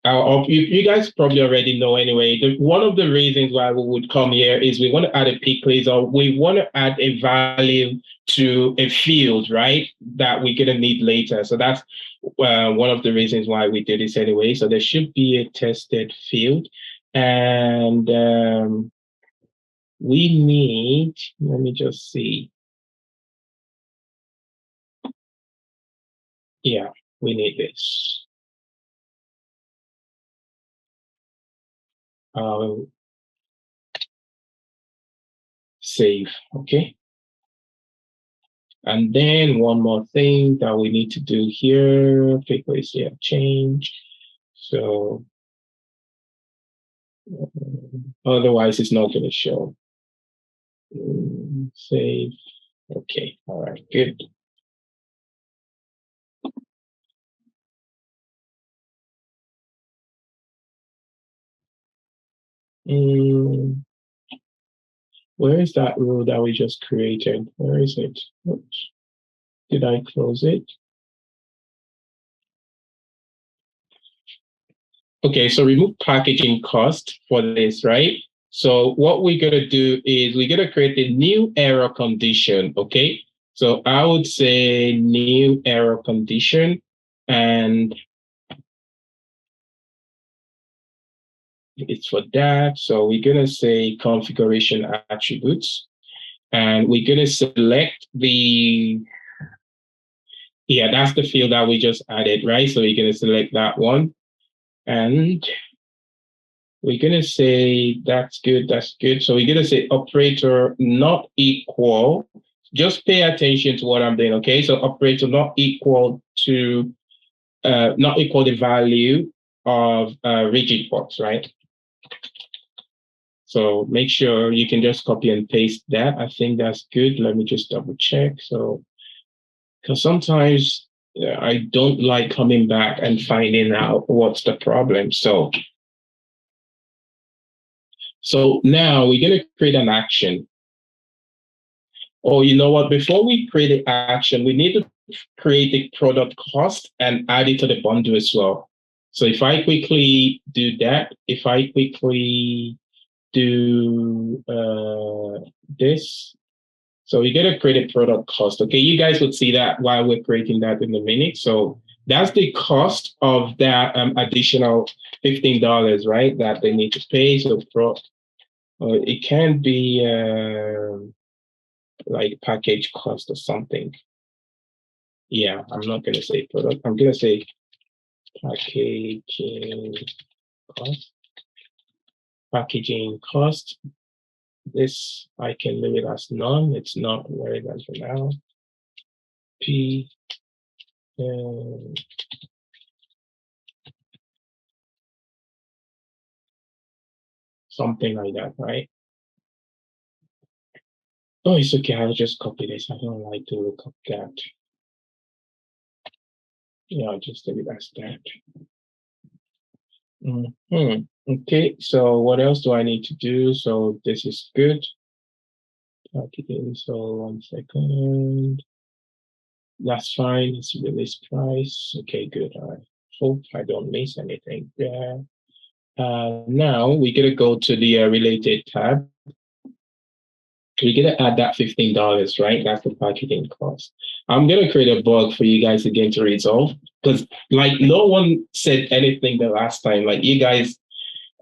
You guys probably already know anyway. One of the reasons why we would come here is we want to add a pick place, or we want to add a value to a field, right? That we're going to need later. So that's one of the reasons why we did this anyway. So there should be a tested field. And we need, let me just see. Yeah, we need this. Save, okay? And then one more thing that we need to do here, quickly say change. So otherwise it's not going to show. Save, okay, all right, good. Where is that rule that we just created? Where is it? Oops. Did I close it? Okay, so remove packaging cost for this, right? So what we're going to do is we're going to create a new error condition, okay? So I would say new error condition, and it's for that. So we're going to say configuration attributes, and we're going to select that's the field that we just added, right? So we're going to select that one, and we're going to say that's good, that's good. So we're going to say operator not equal. Just pay attention to what I'm doing, okay? So operator not equal to, not equal the value of rigid box, right? So make sure you can just copy and paste that. I think that's good. Let me just double check. So, because sometimes I don't like coming back and finding out what's the problem. So now we're going to create an action. Oh, you know what? Before we create the action, we need to create the product cost and add it to the bundle as well. So if I quickly do that, if I quickly do this, so we're going to create a product cost. Okay, you guys would see that while we're creating that in a minute. So that's the cost of that additional $15, right? That they need to pay. So it can be like package cost or something. Yeah, I'm not going to say product. I'm going to say packaging cost. Packaging cost. This I can leave it as none. It's not relevant for now. P. Something like that, right? Oh, it's okay. I'll just copy this. I don't like to look up that. Yeah, I'll just leave it as that. Okay, so what else do I need to do? So this is good. Packaging. So 1 second. That's fine. It's release price. Okay, good. I hope I don't miss anything there. Now we're gonna go to the related tab. We're gonna add that $15, right? That's the packaging cost. I'm gonna create a bug for you guys again to resolve because like no one said anything the last time. Like you guys,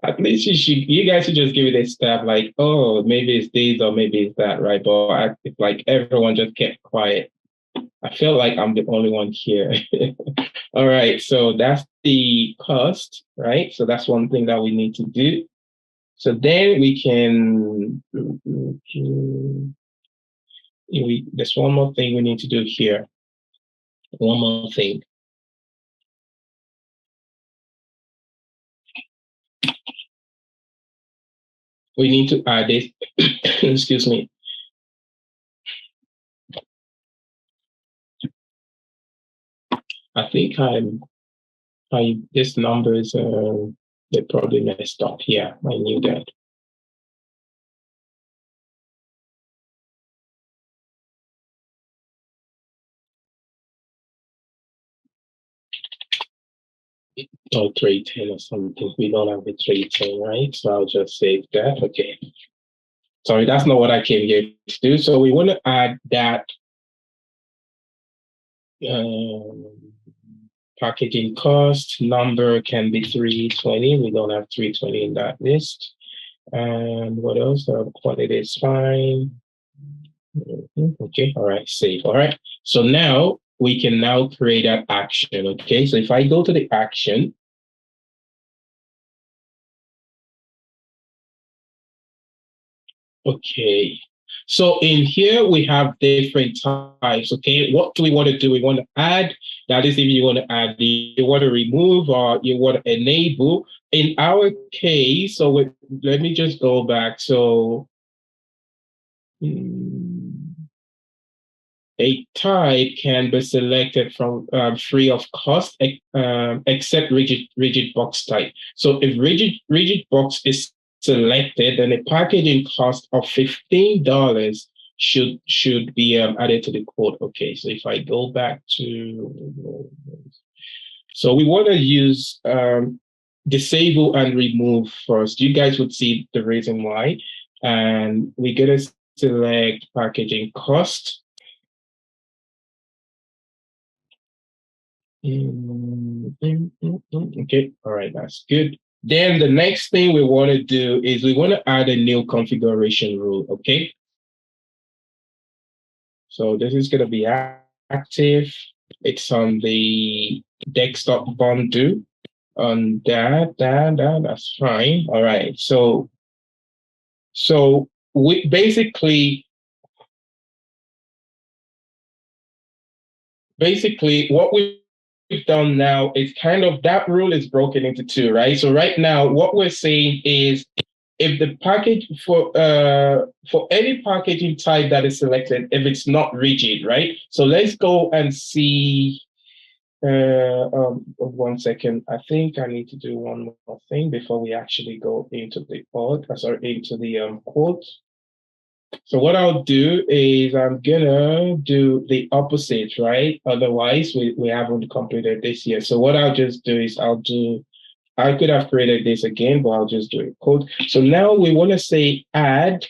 at least you guys should just give it a stab. Like, oh, maybe it's this or maybe it's that, right? But it's like everyone just kept quiet. I feel like I'm the only one here. All right, so that's the cost, right? So that's one thing that we need to do. So then we can, there's one more thing we need to do here. One more thing. We need to add this, excuse me. I think this number is, they probably messed up here. I knew that. Or 310 or something. We don't have a 310, right? So I'll just save that. Okay. Sorry, that's not what I came here to do. So we want to add that packaging cost number can be 320. We don't have 320 in that list. And what else? Quantity is fine. Okay, all right, save. All right. So now we can now create an action. Okay, so if I go to the action, okay. So in here we have different types. Okay, what do we want to do? We want to add. That is, if you want to add, you want to remove, or you want to enable. In our case, so let me just go back. So a type can be selected from free of cost, except rigid box type. So if rigid box is selected, then the packaging cost of $15 should be added to the quote. Okay, so if I go back to, so we want to use disable and remove first. You guys would see the reason why. And we're going to select packaging cost. Okay, all right, that's good. Then the next thing we want to do is we want to add a new configuration rule, okay? So this is going to be active. It's on the desktop bundle. On that's fine. All right. So we basically what we've done now is kind of that rule is broken into two, right? So right now, what we're saying is if the package for any packaging type that is selected, if it's not rigid, right? So let's go and see. 1 second. I think I need to do one more thing before we actually go into the into the quote. So what I'll do is I'm gonna do the opposite, right? Otherwise, we haven't completed this yet. So what I'll just do is I could have created this again, but I'll just do a code. So now we want to say add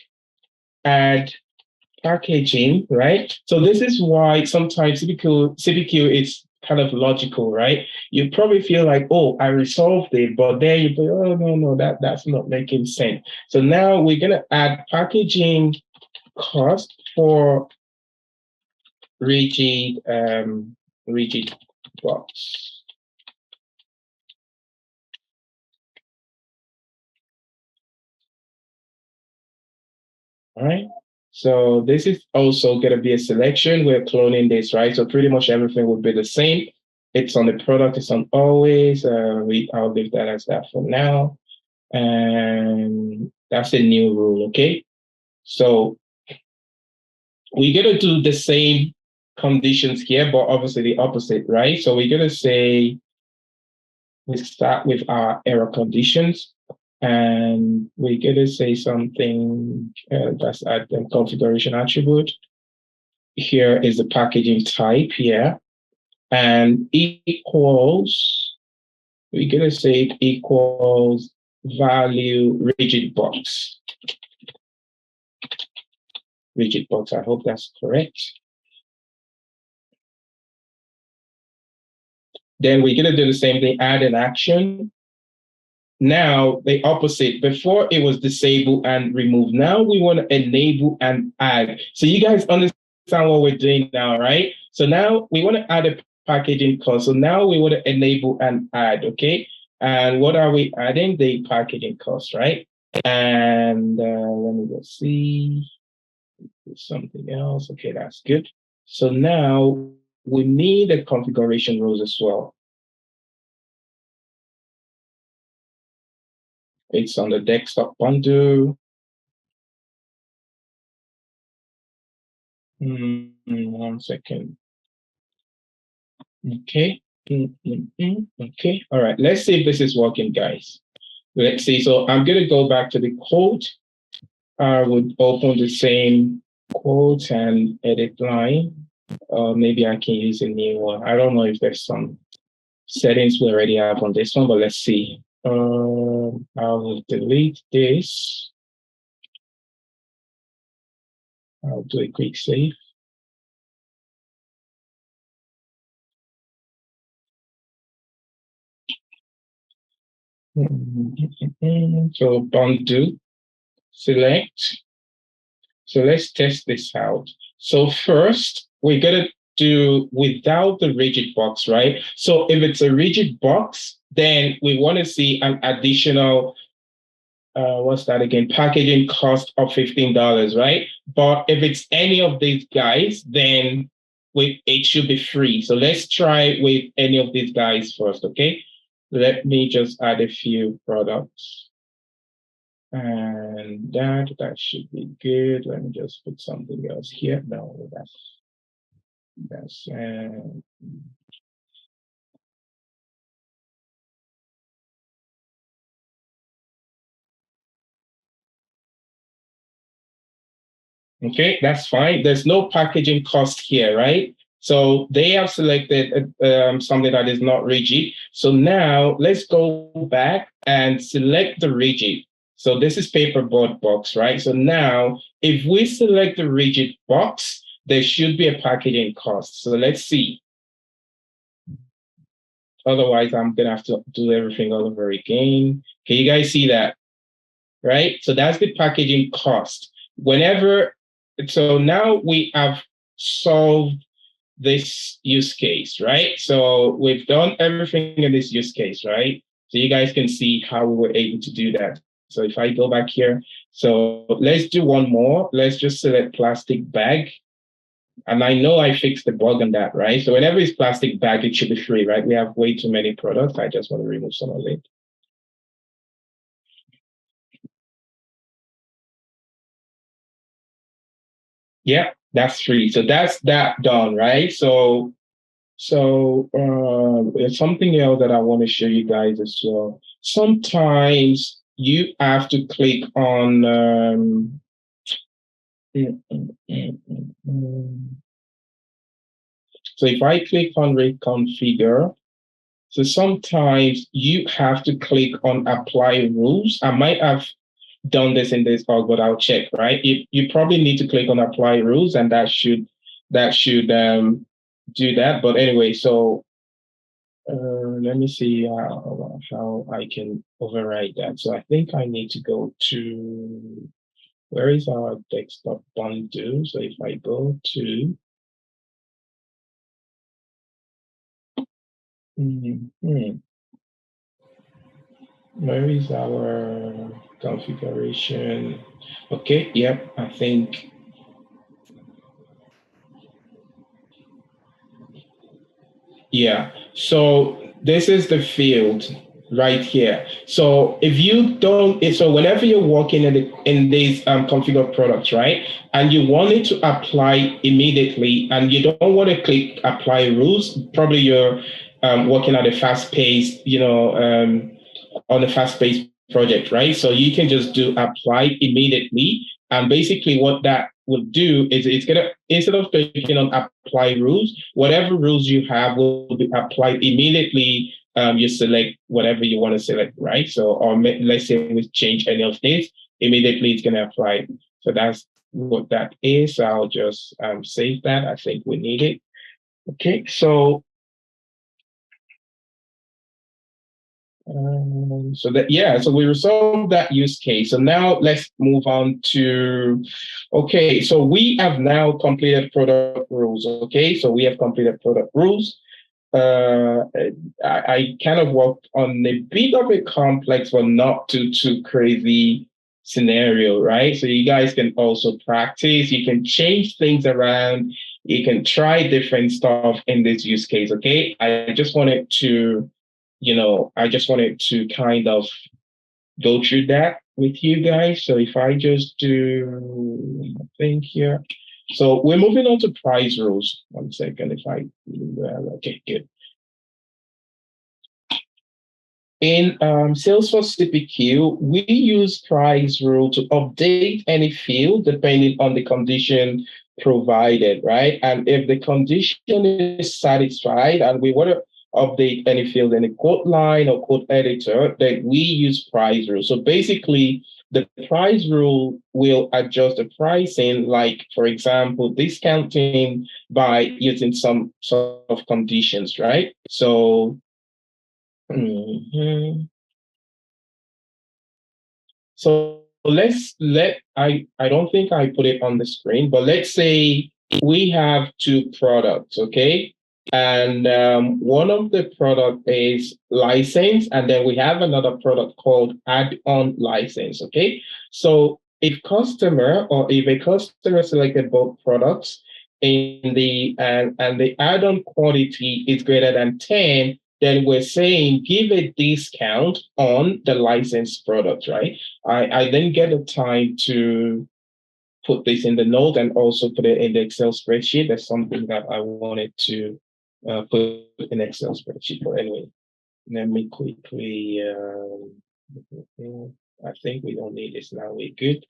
packaging, right? So this is why sometimes CPQ is kind of logical, right? You probably feel like, oh, I resolved it, but then you go, oh no, that's not making sense. So now we're gonna add packaging cost for rigid rigid box. All right. So this is also going to be a selection. We're cloning this, right? So pretty much everything will be the same. It's on the product. It's on always. I'll leave that as that for now. And that's a new rule, okay? So we're going to do the same conditions here, but obviously the opposite, right? So we're going to say we start with our error conditions. And we're going to say something that's at the configuration attribute. Here is the packaging type here. And equals, we're going to say it equals value rigid box. Rigid box, I hope that's correct. Then we're going to do the same thing, add an action. Now, the opposite. Before it was disable and remove. Now we want to enable and add. So you guys understand what we're doing now, right? So now we want to add a packaging cost. So now we want to enable and add, okay? And what are we adding? The packaging cost, right? And let me go see something else. Okay, that's good. So now we need a configuration rules as well. It's on the desktop bundle. 1 second. Okay. Okay. All right. Let's see if this is working, guys. Let's see. So I'm going to go back to the quote. I would open the same quote and edit line. Maybe I can use a new one. I don't know if there's some settings we already have on this one, but let's see. I will delete this. I'll do a quick save. So undo, select. So let's test this out. So first, we're going to do without the rigid box, right? So if it's a rigid box, then we want to see an additional, what's that again? Packaging cost of $15, right? But if it's any of these guys, then it should be free. So let's try with any of these guys first, okay? Let me just add a few products. And that should be good. Let me just put something else here. No, that's Okay, that's fine. There's no packaging cost here, right? So they have selected something that is not rigid. So now let's go back and select the rigid. So this is paperboard box, right? So now if we select the rigid box, there should be a packaging cost. So let's see. Otherwise, I'm gonna have to do everything all over again. Can you guys see that? Right? So that's the packaging cost. So now we have solved this use case, right? So we've done everything in this use case, right? So you guys can see how we were able to do that. So if I go back here, so let's do one more. Let's just select plastic bag. And I know I fixed the bug on that, right? So whenever it's plastic bag, it should be free, right? We have way too many products. I just want to remove some of it. Yeah, that's free. So that's that done, right? So there's something else that I want to show you guys as well. Sometimes you have to click on so if I click on reconfigure, so sometimes you have to click on apply rules. I might have done this in this org, but I'll check, right? You probably need to click on apply rules, and that should do that. But anyway, so let me see how I can override that. So I think I need to go to where is our desktop bundle? So if I go to mhm, where is our configuration? Okay, yep, I think yeah. So this is the field right here. So if you don't, so whenever you're working in these configure products, right, and you want it to apply immediately, and you don't want to click apply rules, probably you're working at a fast pace, on a fast paced project, right? So you can just do apply immediately, and basically what that would do is it's gonna instead of clicking on apply rules, whatever rules you have will be applied immediately. You select whatever you want to select, right? So, or let's say we change any of this, immediately it's gonna apply. So that's what that is. I'll just save that. I think we need it. Okay, so so we resolved that use case. So now let's move on to, okay, so we have now completed product rules. Okay, so we have completed product rules. Uh, I kind of worked on a bit of a complex but not too crazy scenario, right? So you guys can also practice. You can change things around. You can try different stuff in this use case. Okay, I just wanted to kind of go through that with you guys. So if I just do a thing here. So we're moving on to price rules. One second, if I, okay, good. In Salesforce CPQ, we use price rule to update any field depending on the condition provided, right? And if the condition is satisfied and we want to update any field in a quote line or quote editor, then we use price rule. So basically, the price rule will adjust the pricing, like, for example, discounting by using some sort of conditions, right? So, mhm. So I don't think I put it on the screen, but let's say we have two products, okay? And one of the product is license, and then we have another product called add-on license, okay? So if a customer selected both products and the add-on quantity is greater than 10, then we're saying give a discount on the licensed product, right? I then get the time to put this in the note and also put it in the Excel spreadsheet. That's something that I wanted to put in Excel spreadsheet. But anyway, let me quickly. I think we don't need this now. We're good.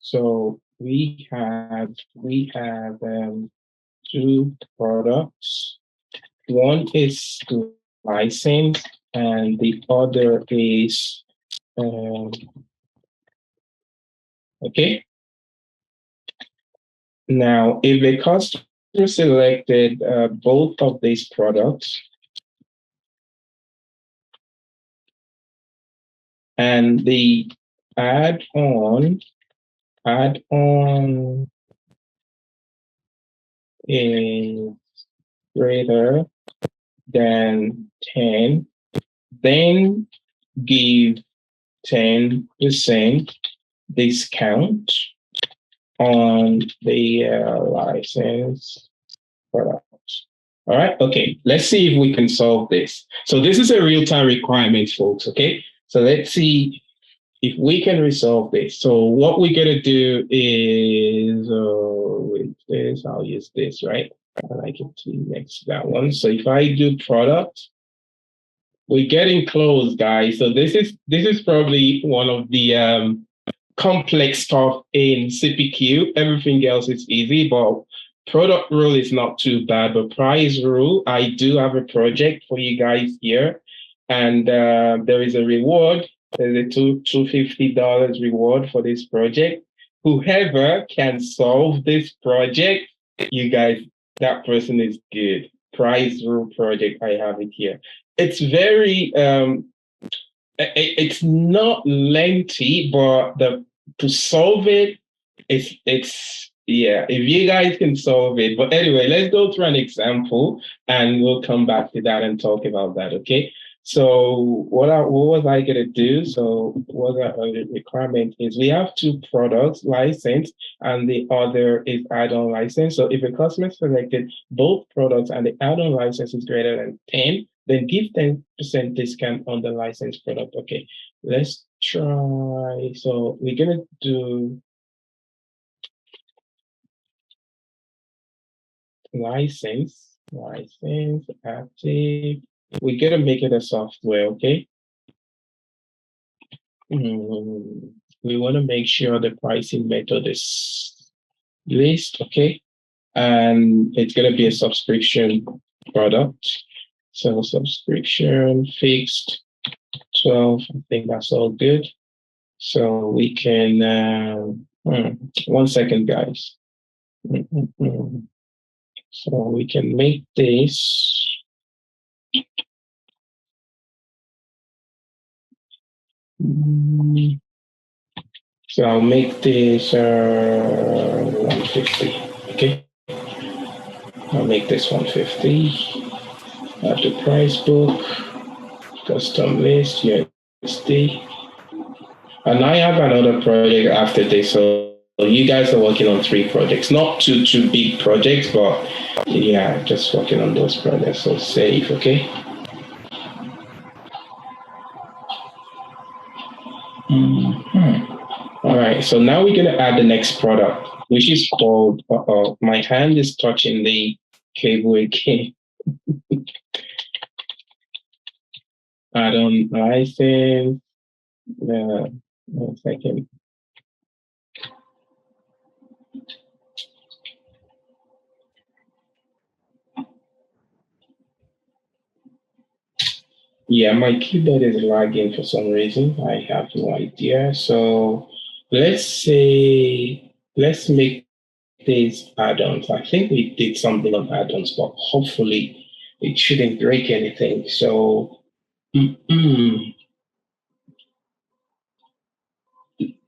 So we have two products. One is licensed, and the other is okay. Now, if a customer selected both of these products, and the add-on is greater than 10, then give 10% discount on the license product. All right, okay, let's see if we can solve this. So this is a real-time requirement, folks, okay? So let's see if we can resolve this. So what we're gonna do is, with this, I'll use this, right? I like it to next that one. So if I do product, we're getting close, guys. So this is probably one of the complex stuff in CPQ. Everything else is easy, but product rule is not too bad. But price rule, I do have a project for you guys here, and there is a reward. There's a $250 reward for this project. Whoever can solve this project, you guys, that person is good. Price rule project, I have it here. It's very it's not lengthy, but to solve it, it's yeah. If you guys can solve it, but anyway, let's go through an example, and we'll come back to that and talk about that. Okay. So what was I gonna do? So what the requirement is, we have two products license, and the other is add-on license. So if a customer selected both products and the add-on license is greater than 10, then give 10% discount on the licensed product. Okay, let's try. So we're gonna do license active. We're gonna make it a software, okay? We want to make sure the pricing method is list, okay? And it's gonna be a subscription product. So subscription fixed 12, I think that's all good. So we can, 1 second, guys. So we can make this. So I'll make this 150, okay? I'll make this 150. Add the price book, custom list, USD. And I have another project after this, so you guys are working on 3 projects, not two big projects, but yeah, just working on those projects. So save, okay? All right, so now we're gonna add the next product, which is called, my hand is touching the cable again. Add-on license, 1 second. Yeah, my keyboard is lagging for some reason. I have no idea. So let's make these add-ons. I think we did something on add-ons, but hopefully it shouldn't break anything. So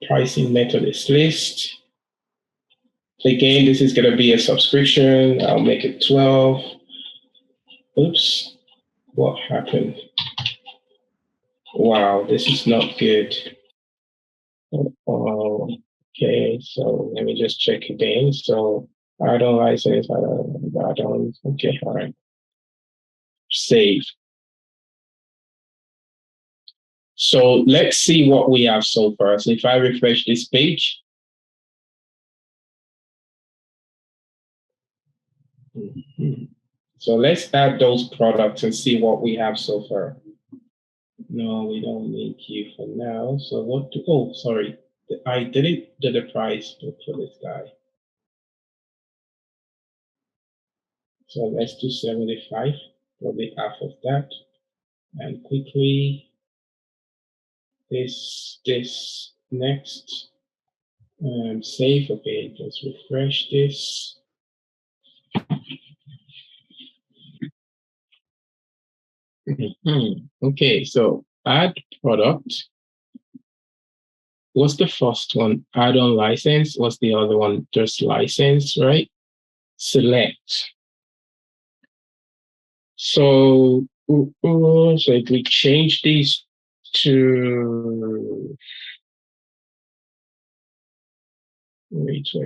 pricing method is list. Again, this is going to be a subscription. I'll make it 12. Oops, what happened? Wow, this is not good. Okay, so let me just check again. So add-on license, add-on, okay, all right. Save. So let's see what we have so far. So if I refresh this page, so let's add those products and see what we have so far. No, we don't need you for now. So what do, oh, sorry. I didn't do the price for this guy. So let's do 75, probably half of that. And quickly, this next, save. Okay, let's refresh this. Okay, so add product. What's the first one? Add-on license. What's the other one? Just license, right? Select. So if we change these to wait. So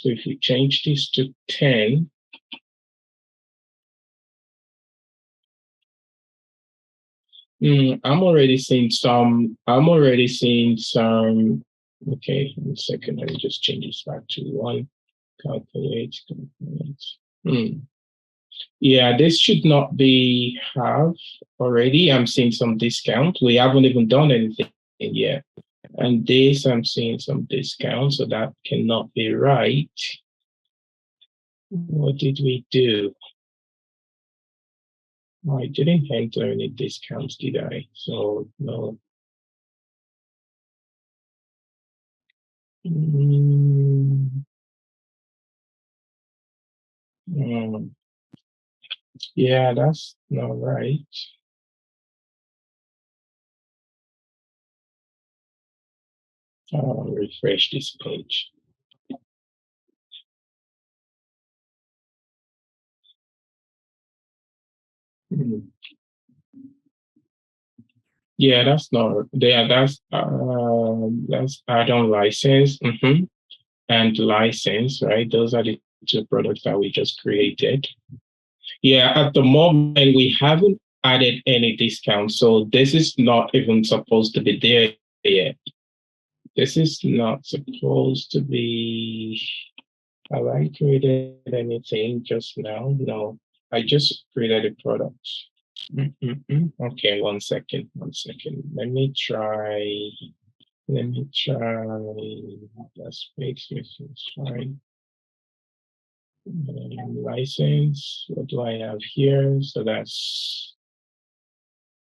if we change this to 10, I'm already seeing some. Okay, 1 second. Let me just change this back to 1. Calculate. Yeah, this should not be half already. I'm seeing some discount. We haven't even done anything yet. And this, I'm seeing some discount, so that cannot be right. What did we do? I didn't enter any discounts, did I? So, no. Yeah, that's not right. I'll refresh this page. Yeah, that's not there. That's add-on license, and license, right? Those are the 2 products that we just created. Yeah, at the moment we haven't added any discounts, so this is not even supposed to be there yet. This is not supposed to be. Have I created anything just now? No, I just created a product. Okay, 1 second. Let me try. That's fix this. Fine. License. What do I have here? So that's.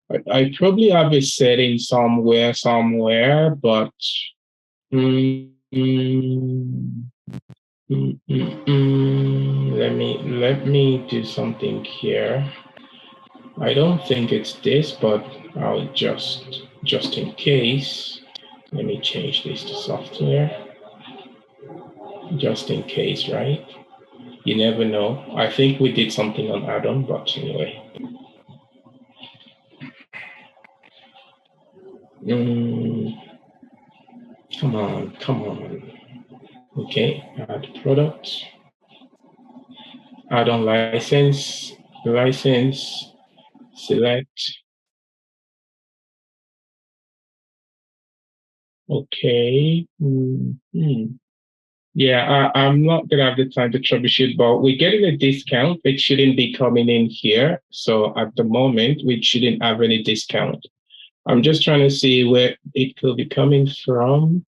I probably have a setting somewhere, but. Let me do something here. I don't think it's this, but I'll just in case. Let me change this to software. Just in case, right? You never know. I think we did something on add-on, but anyway. Come on. Okay, add product. Add-on license, select. Okay. Yeah, I'm not gonna have the time to troubleshoot, but we're getting a discount. It shouldn't be coming in here. So at the moment, we shouldn't have any discount. I'm just trying to see where it could be coming from.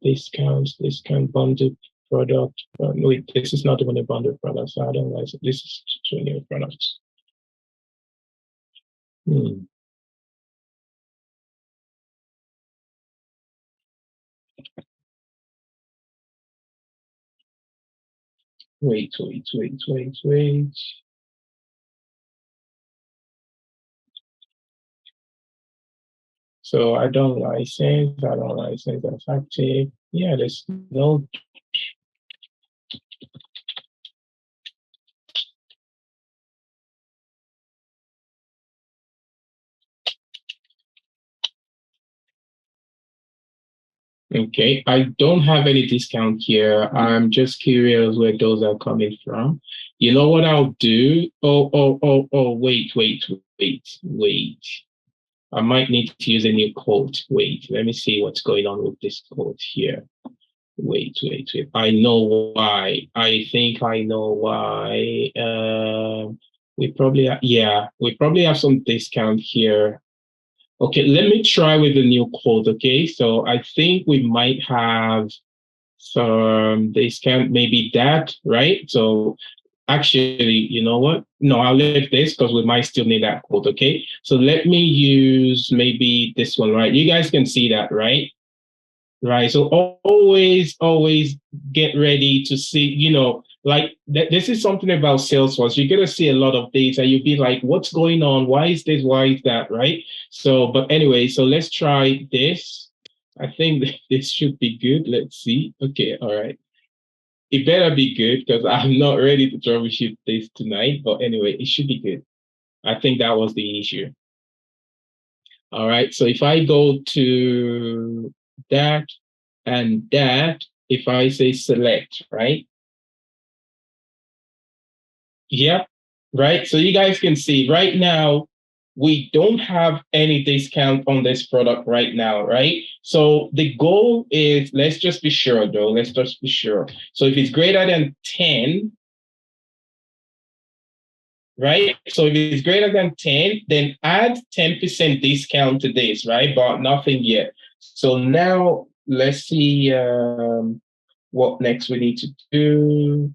Discount bundle product. Wait, this is not even a bundle product, so I don't know. This is 2 new products. Wait. So I don't license, that's active. Yeah, there's no. Okay, I don't have any discount here. I'm just curious where those are coming from. You know what I'll do? Wait. I might need to use a new code. Wait, let me see what's going on with this code here. Wait. I know why. I think I know why. We probably have some discount here. Okay, let me try with the new code. Okay, so I think we might have some discount, maybe that, right? So actually, you know what? No, I'll leave this because we might still need that code. Okay, so let me use maybe this one, right? You guys can see that, right? Right. So always get ready to see, like this is something about Salesforce. You're going to see a lot of data. You'll be like, what's going on? Why is this? Why is that? Right. So, but anyway, so let's try this. I think this should be good. Let's see. Okay. All right. It better be good because I'm not ready to troubleshoot this tonight. But anyway, it should be good. I think that was the issue. All right. So if I go to that, and that, if I say select, right? Yep, right. So you guys can see right now, we don't have any discount on this product right now, right? So the goal is, let's just be sure though, let's just be sure. So if it's greater than 10, right? So if it's greater than 10, then add 10% discount to this, right? But nothing yet. So now let's see what next we need to do.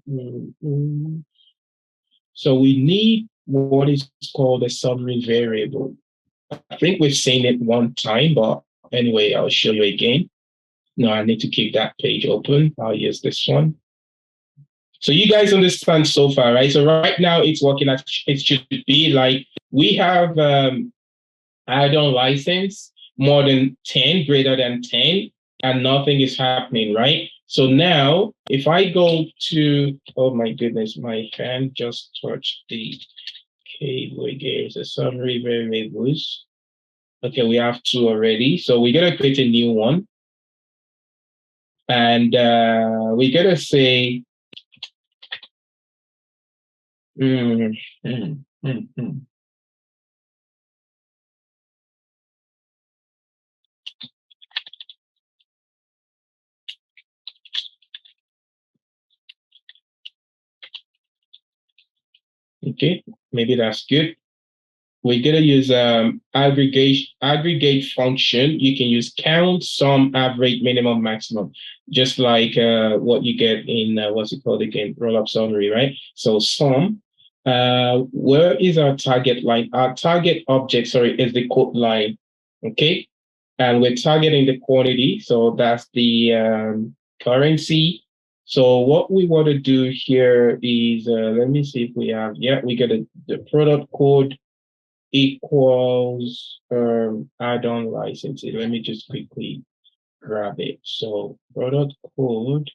So we need what is called a summary variable. I think we've seen it one time, but anyway, I'll show you again. No, I need to keep that page open. I'll use this one. So you guys understand so far, right? So right now it's working as it should be. Like we have add-on license more than 10, greater than 10, and nothing is happening, right? So now if I go to, oh my goodness, my hand just touched the cable again. The summary variables. Okay, we have two already. So we're gonna create a new one. And we're gonna say mm, mm, mm, mm. Okay, maybe that's good. We're gonna use aggregate function. You can use count, sum, average, minimum, maximum, just like what you get in what's it called again? Roll-up summary, right? So sum. Where is our target line? Our target object, sorry, is the code line. Okay, and we're targeting the quantity, so that's the currency. So what we want to do here is, let me see if we have, yeah, we get the product code equals add-on licensing. Let me just quickly grab it. So product code.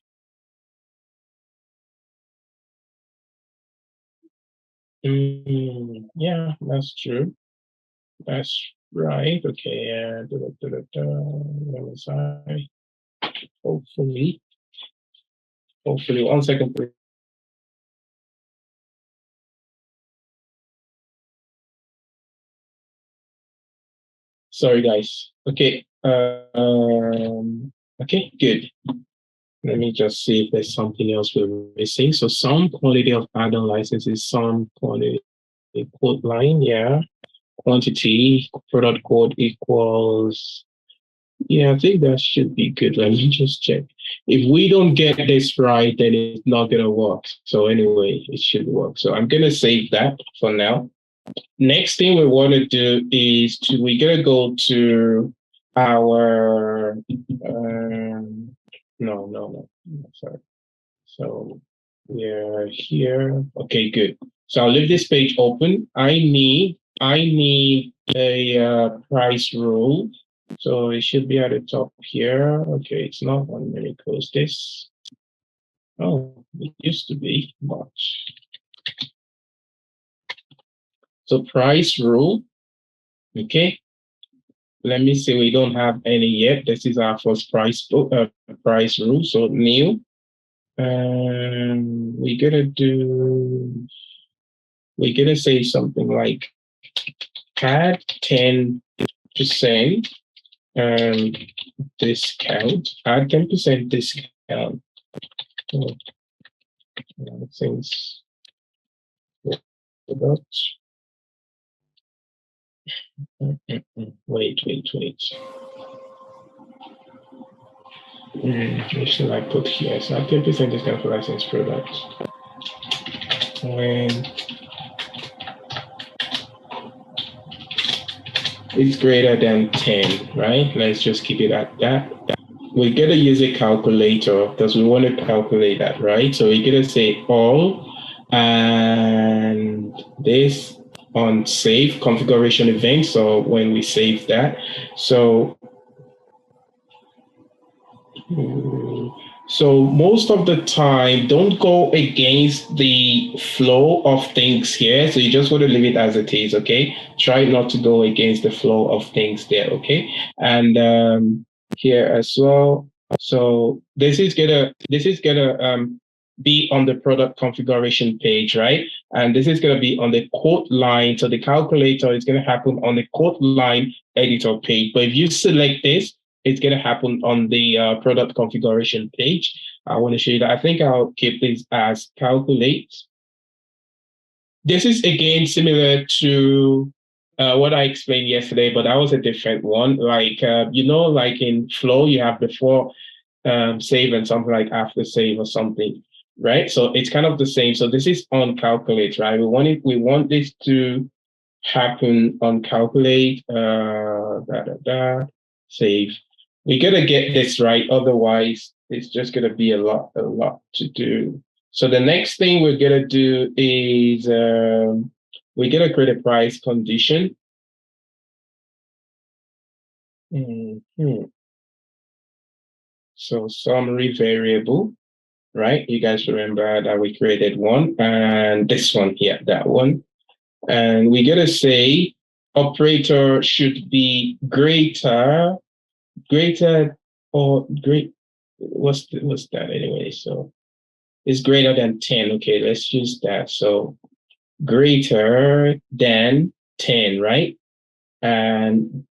Yeah, that's true. That's right. Okay. Where was I? Hopefully, hopefully, 1 second, please. Sorry, guys. Okay. Okay, good. Let me just see if there's something else we're missing. So some quantity of add-on licenses, some quantity code line, yeah. Quantity, product code equals, yeah, I think that should be good. Let me just check. If we don't get this right, then it's not gonna work. So anyway, it should work. So I'm gonna save that for now. Next thing we want to do is we're gonna go to our no, sorry. So we're here. Okay, good. So I'll leave this page open. I need a price rule. So it should be at the top here. Okay, it's not. Let me close this. Oh, it used to be, but so price rule. Okay. Let me see. We don't have any yet. This is our first price price rule. So new. We're gonna say something like add 10% discount. Add 10% discount. Oh, since Wait. What should I put here? So 10% discount for licensed products. When it's greater than 10, right? Let's just keep it at that. We're going to use a calculator because we want to calculate that, right? So we're going to say all and this on save configuration event. So when we save that, so most of the time, don't go against the flow of things here. So you just want to leave it as it is, okay? Try not to go against the flow of things there, okay? And here as well. So this is gonna be on the product configuration page, right? And this is gonna be on the quote line. So the calculator is gonna happen on the quote line editor page. But if you select this, it's going to happen on the product configuration page. I want to show you that. I think I'll keep this as calculate. This is again similar to what I explained yesterday, but that was a different one. Like, like in Flow, you have before save and something like after save or something, right? So it's kind of the same. So this is on calculate, right? We want this to happen on calculate, save. We gotta get this right, otherwise it's just gonna be a lot to do. So the next thing we're gonna do is we're gonna create a price condition. So summary variable, right? You guys remember that we created one, and this one here, that one. And we're gonna say operator should be greater or great. What's that anyway? So it's greater than 10. Okay, let's use that. So greater than 10, right? And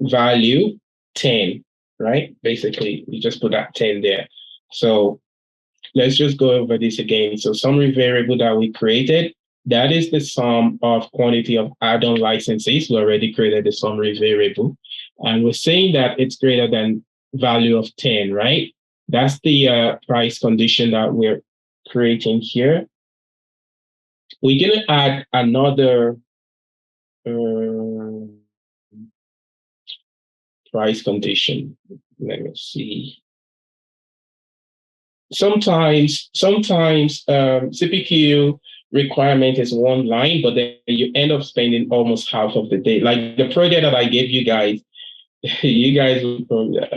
value 10, right? Basically, we just put that 10 there. So let's just go over this again. So summary variable that we created, that is the sum of quantity of add-on licenses. We already created the summary variable. And we're saying that it's greater than value of 10, right? That's the price condition that we're creating here. We're going to add another price condition. Let me see. Sometimes CPQ requirement is one line, but then you end up spending almost half of the day. Like the project that I gave you guys, you guys,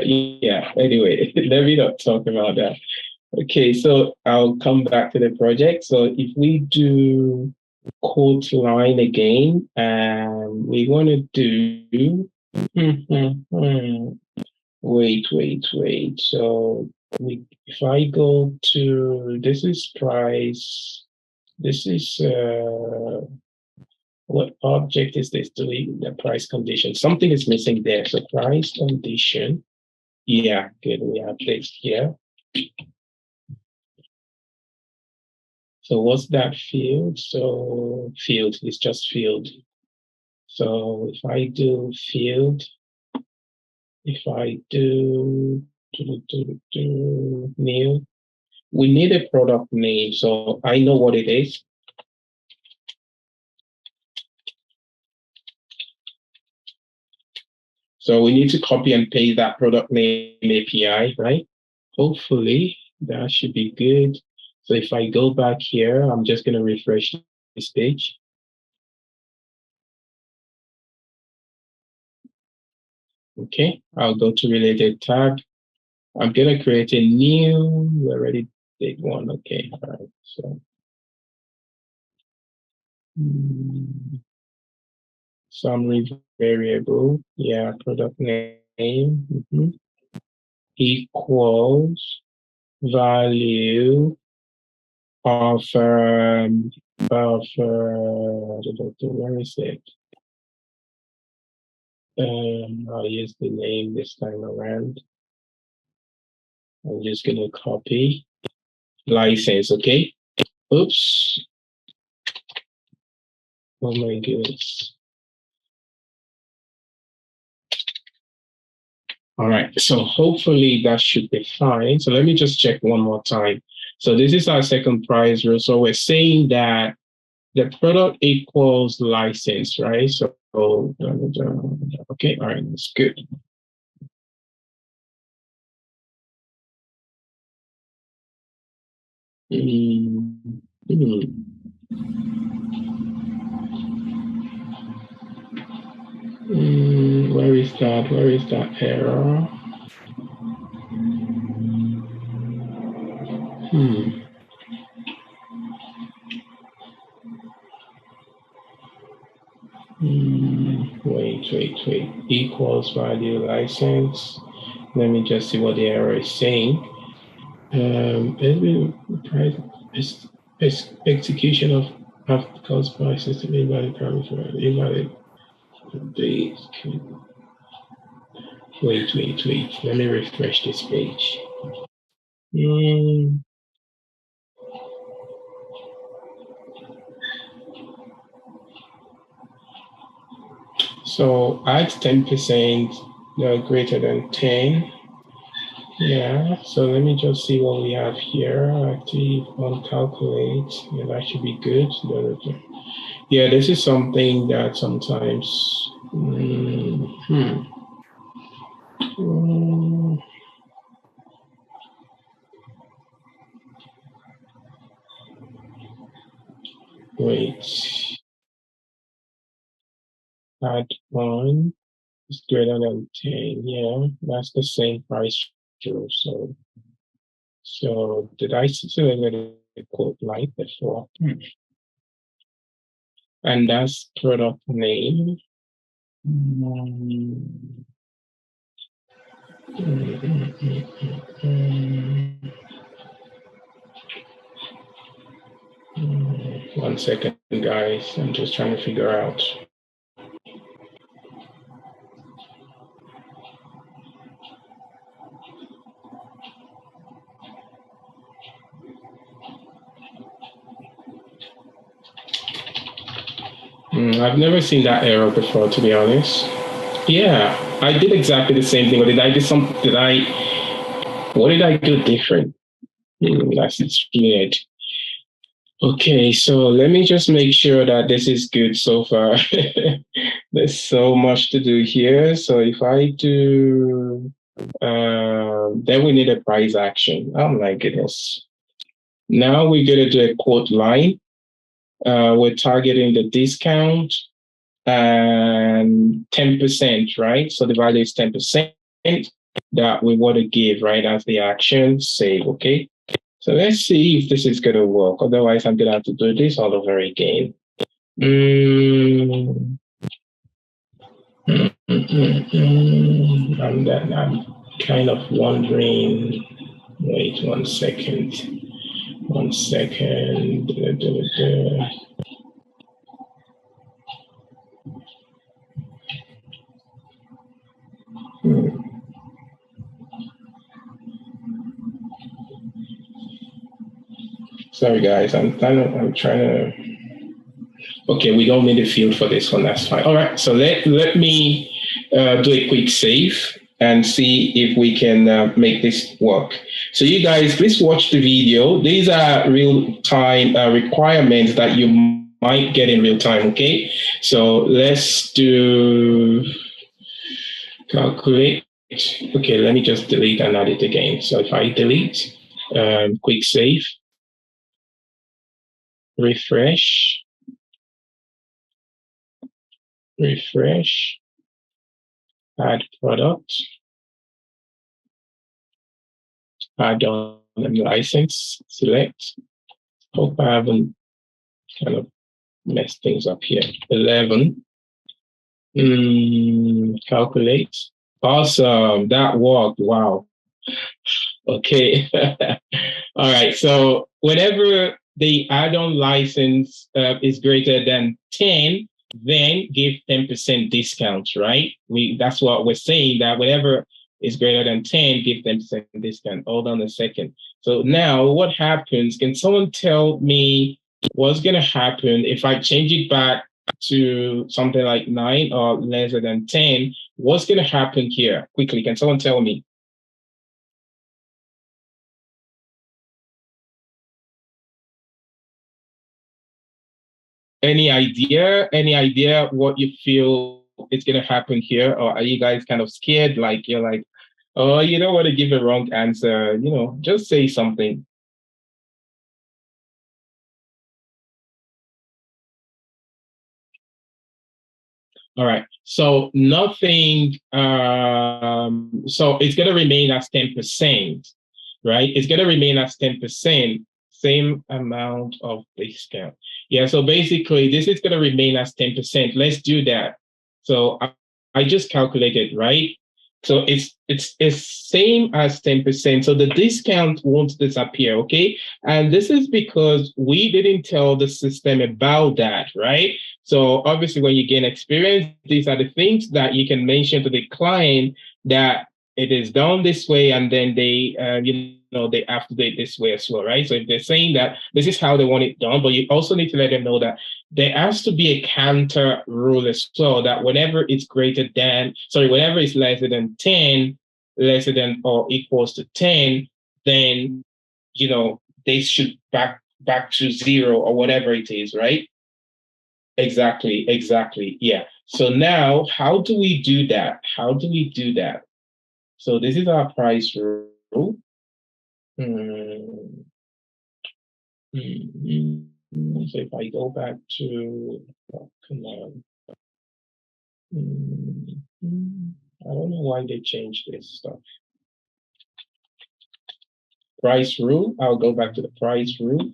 yeah. Anyway, let me not talk about that. Okay, so I'll come back to the project. So if we do quote line again, and we want to do, wait. So if I go to, this is price, this is, what object is this doing? The price condition. Something is missing there. So price condition. Yeah, good. We have this here. So what's that field? So field is just field. So if I do field, if I do new, we need a product name. So I know what it is. So we need to copy and paste that product name API, right? Hopefully that should be good. So if I go back here, I'm just going to refresh this page. Okay, I'll go to related tab. I'm going to create a new, we already did one. Okay, all right. So summary variable, yeah, product name equals value of where is it? I'll use the name this time around. I'm just gonna copy license, okay? Oops. Oh my goodness. All right, so hopefully that should be fine. So let me just check one more time. So this is our second price rule. So we're saying that the product equals license, right? So, okay, all right, that's good. Where is that? Where is that error? Wait. Equals value license. Let me just see what the error is saying. Execution of cost by system invalid parameter invalid. Wait. Let me refresh this page. So add 10% greater than 10. Yeah, so let me just see what we have here. Active on calculate. Yeah, that should be good. Yeah, this is something that sometimes. Wait. Add on is greater than 10. Yeah, that's the same price. So did I select the quote like before? And that's product name. One second, guys. I'm just trying to figure out. I've never seen that error before, to be honest. Yeah, I did exactly the same thing. But did I do something? What did I do different? That's weird. Okay, so let me just make sure that this is good so far. There's so much to do here. So if I do, then we need a price action. Oh my goodness. Now we're going to do a quote line. We're targeting the discount and 10%, right? So the value is 10% that we want to give, right? As the action, save, okay? So let's see if this is going to work. Otherwise, I'm going to have to do this all over again. I'm kind of wondering. Wait 1 second. 1 second. Sorry, guys. I'm trying to. Okay, we don't need a field for this one. That's fine. All right. So let me do a quick save and see if we can make this work. So you guys, please watch the video. These are real-time requirements that you might get in real time, okay? So let's do calculate. Okay, let me just delete and add it again. So if I delete, quick save, refresh, add product, add on license, select. Hope I haven't kind of messed things up here. 11. Calculate. Awesome. That worked. Wow. Okay. All right. So whenever the add-on license is greater than 10, then give 10% discount, right? That's what we're saying, that whenever is greater than 10, give 10% discount. Hold on a second. So now what happens? Can someone tell me what's going to happen if I change it back to something like 9 or lesser than 10, what's going to happen here? Quickly, can someone tell me? Any idea? Any idea what you feel is going to happen here? Or are you guys kind of scared? Like you're like, oh, you don't want to give a wrong answer. Just say something. All right. So nothing. So it's going to remain as 10%, right? It's going to remain as 10%, same amount of discount. Yeah. So basically, this is going to remain as 10%. Let's do that. So I just calculated, right? So it's same as 10%. So the discount won't disappear, okay? And this is because we didn't tell the system about that, right? So obviously, when you gain experience, these are the things that you can mention to the client that it is done this way, and then they, they have to do it this way as well, right? So if they're saying that this is how they want it done, but you also need to let them know that there has to be a counter rule as well, that whenever it's whenever it's lesser than 10, lesser than or equals to 10, then, they should back to 0 or whatever it is, right? Exactly. Yeah. So now, how do we do that? How do we do that? So this is our price rule. Hmm. So if I go back to command, I don't know why they changed this stuff. Price rule. I'll go back to the price rule.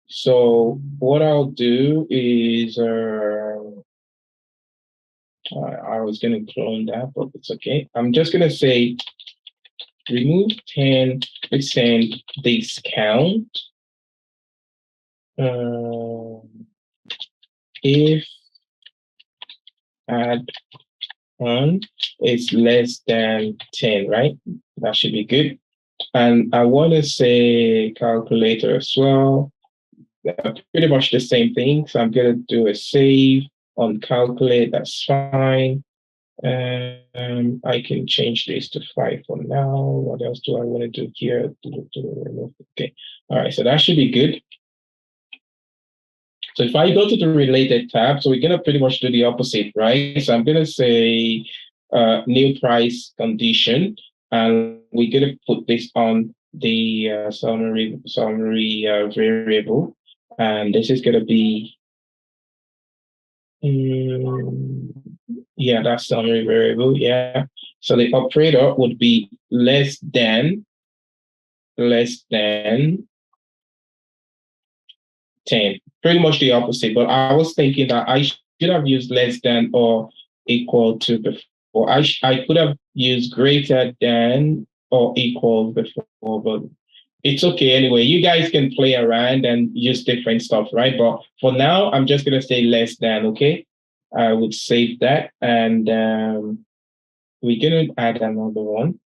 So what I'll do is I was going to clone that, but it's okay. I'm just going to say remove 10% discount if add on is less than 10, right? That should be good. And I want to say calculator as well. Pretty much the same thing. So I'm going to do a save on calculate. That's fine. I can change this to 5 for now. What else do I want to do here? Okay. All right. So that should be good. So if I go to the related tab, so we're going to pretty much do the opposite, right? So I'm going to say new price condition, and we're going to put this on the summary variable. And this is going to be, yeah, that's summary variable. Yeah. So the operator would be less than 10, pretty much the opposite. But I was thinking that I should have used less than or equal to before. I could have used greater than or equal before, but it's okay anyway. You guys can play around and use different stuff, right? But for now, I'm just gonna say less than, okay? I would save that, and we're gonna add another one.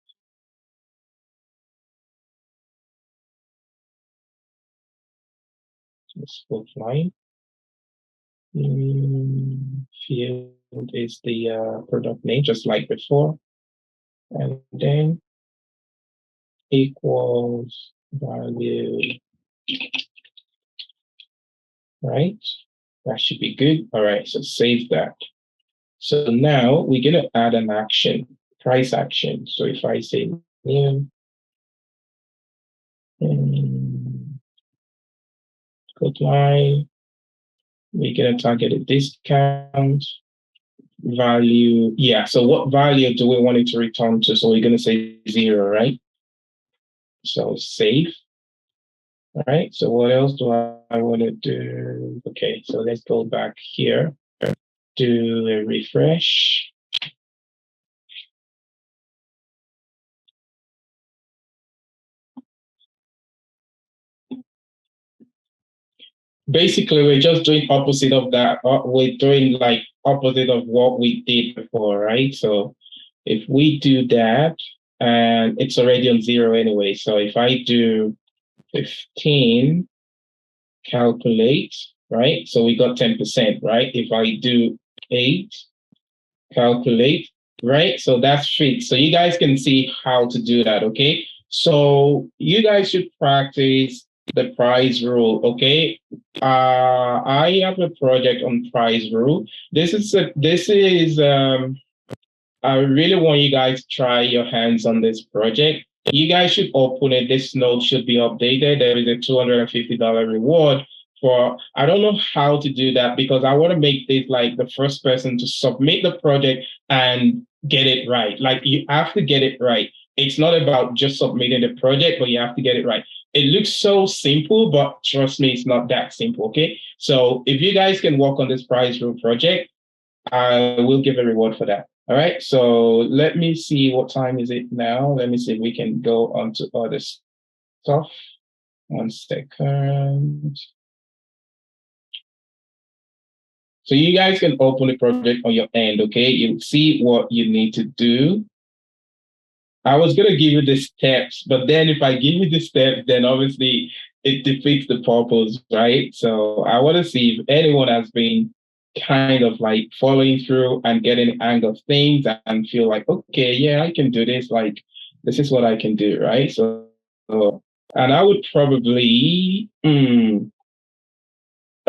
Let's go line. Field is the product name, just like before. And then equals value, right? That should be good. All right, so save that. So now we're going to add an action, price action. So if I say new, code line, we're going to target a discount value. Yeah, so what value do we want it to return to? So we're going to say 0, right? So save. All right, so what else do I want to do? Okay, so let's go back here, do a refresh. Basically, we're just doing opposite of that. We're doing like opposite of what we did before, right? So if we do that, and it's already on 0 anyway. So if I do 15, calculate, right? So we got 10%, right? If I do 8, calculate, right? So that's fixed. So you guys can see how to do that, okay? So you guys should practice the price rule, okay? I have a project on price rule. I really want you guys to try your hands on this project. You guys should open it. This note should be updated. There is a $250 reward for, I don't know how to do that because I want to make this like the first person to submit the project and get it right. Like you have to get it right. It's not about just submitting the project, but you have to get it right. It looks so simple, but trust me, it's not that simple. Okay. So if you guys can work on this prize rule project, I will give a reward for that. All right. So let me see what time is it now. Let me see if we can go on to other stuff. 1 second. So you guys can open the project on your end, okay? You'll see what you need to do. I was going to give you the steps, but then if I give you the steps, then obviously it defeats the purpose, right? So I want to see if anyone has been kind of like following through and getting the hang of things and feel like, okay, yeah, I can do this. Like, this is what I can do, right? And I would probably,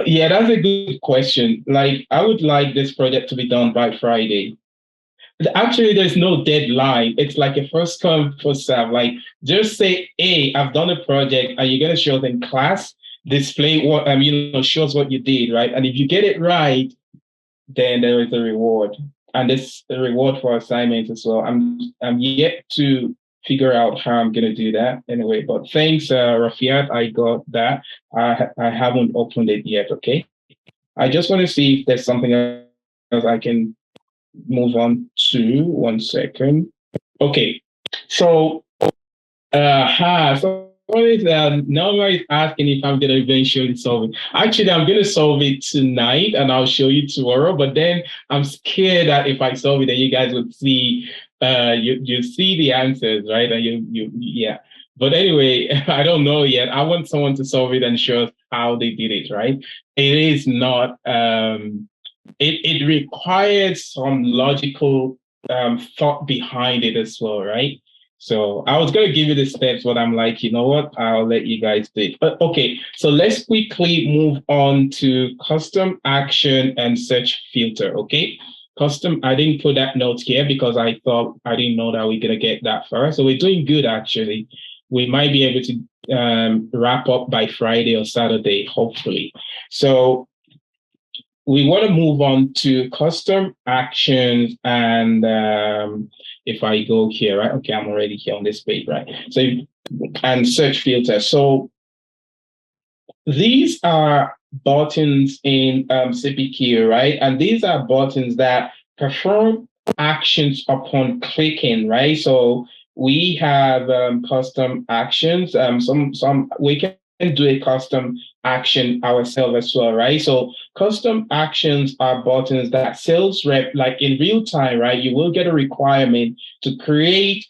yeah, that's a good question. Like, I would like this project to be done by Friday. Actually, there's no deadline. It's like a first come, first serve. Like, just say, hey, I've done a project and you're going to show it in class, display what, shows what you did, right? And if you get it right, then there is a reward. And this a reward for assignments as well. I'm yet to figure out how I'm gonna do that anyway. But thanks, Rafiat. I got that. I haven't opened it yet. Okay. I just want to see if there's something else I can move on to. 1 second. Okay. So Nobody's asking if I'm going to eventually solve it. Actually, I'm going to solve it tonight and I'll show you tomorrow. But then I'm scared that if I solve it, then you guys would see, you see the answers, right? And yeah. But anyway, I don't know yet. I want someone to solve it and show us how they did it, right? It is not, it requires some logical thought behind it as well, right? So I was going to give you the steps, but I'm like, you know what? I'll let you guys do it. But okay, so let's quickly move on to custom action and search filter, okay? Custom, I didn't put that note here because I didn't know that we're going to get that far. So we're doing good, actually. We might be able to wrap up by Friday or Saturday, hopefully. So we want to move on to custom actions and if I go here, right? Okay, I'm already here on this page, right? So, and search filter. So these are buttons in Cpq, right? And these are buttons that perform actions upon clicking, right? So we have custom actions. We can do a custom action ourselves as well, right? So custom actions are buttons that sales rep, like in real time, right? You will get a requirement to create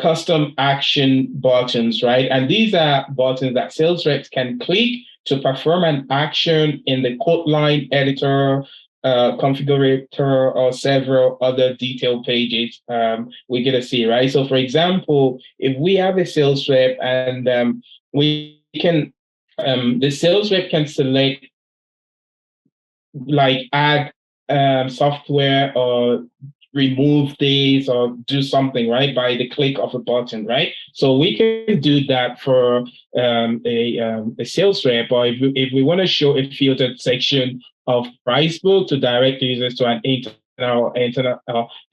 custom action buttons, right? And these are buttons that sales reps can click to perform an action in the code line editor, configurator, or several other detailed pages we're going to see, right? So for example, if we have a sales rep and we can, the sales rep can select like add software or remove these or do something, right, by the click of a button, right? So we can do that for a sales rep, or if we want to show a filtered section of Pricebook to direct users to an internal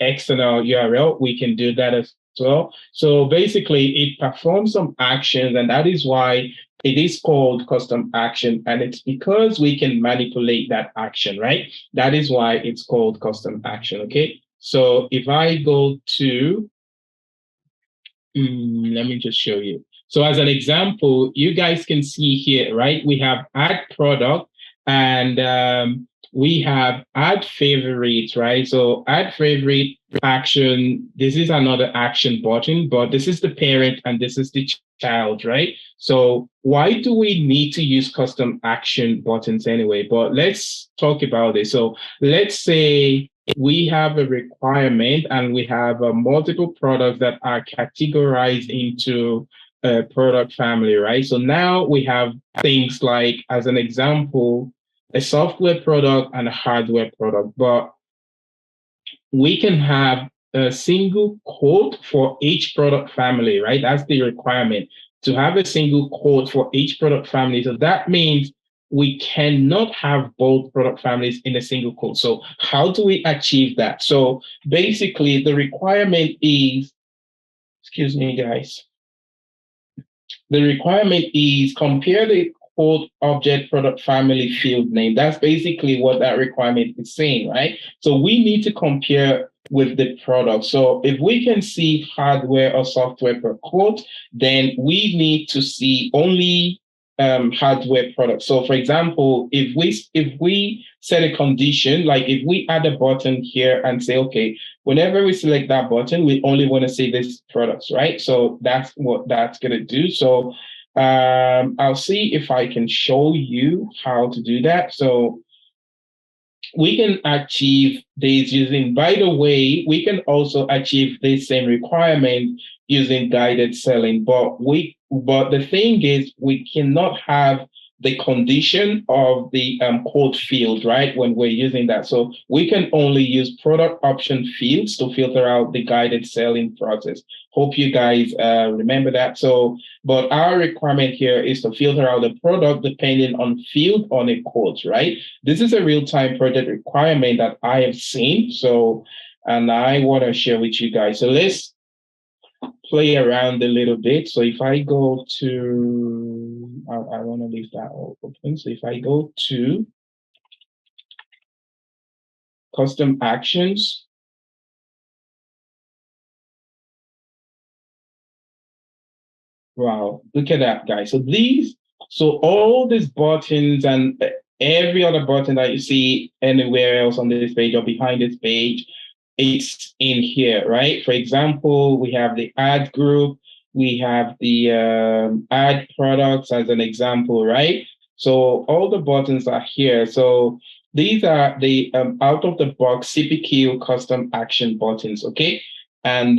external URL, we can do that as well. So basically, it performs some actions, and that is why it is called custom action, and it's because we can manipulate that action, right? That is why it's called custom action, okay? So if I go to, let me just show you. So as an example, you guys can see here, right? We have add product and we have add favorite, right? So add favorite action. This is another action button, but this is the parent and this is the child, right? So why do we need to use custom action buttons anyway? But let's talk about it. So let's say we have a requirement and we have multiple products that are categorized into a product family, right? So now we have things like, as an example, a software product and a hardware product, but we can have a single quote for each product family, right? That's the requirement, to have a single quote for each product family. So that means we cannot have both product families in a single quote. So how do we achieve that? So basically the requirement is, excuse me, guys. The requirement is compare the quote object product family field name. That's basically what that requirement is saying, right? So we need to compare with the product. So if we can see hardware or software per quote, then we need to see only hardware products. So for example, if we set a condition, like if we add a button here and say, okay, whenever we select that button, we only want to see these products, right? So that's what that's going to do. So I'll see if I can show you how to do that. So we can achieve this using, by the way, we can also achieve this same requirement using guided selling, but the thing is we cannot have the condition of the quote field, right? When we're using that. So we can only use product option fields to filter out the guided selling process. Hope you guys remember that. So, but our requirement here is to filter out the product depending on field on a quote, right? This is a real-time project requirement that I have seen. So, and I want to share with you guys. So let's play around a little bit. So if I go to, I want to leave that all open. So if I go to custom actions, wow, look at that, guys. So all these buttons and every other button that you see anywhere else on this page or behind this page, it's in here, right? For example, we have the ad group, we have the ad products as an example, right? So all the buttons are here. So these are the out of the box CPQ custom action buttons, okay? And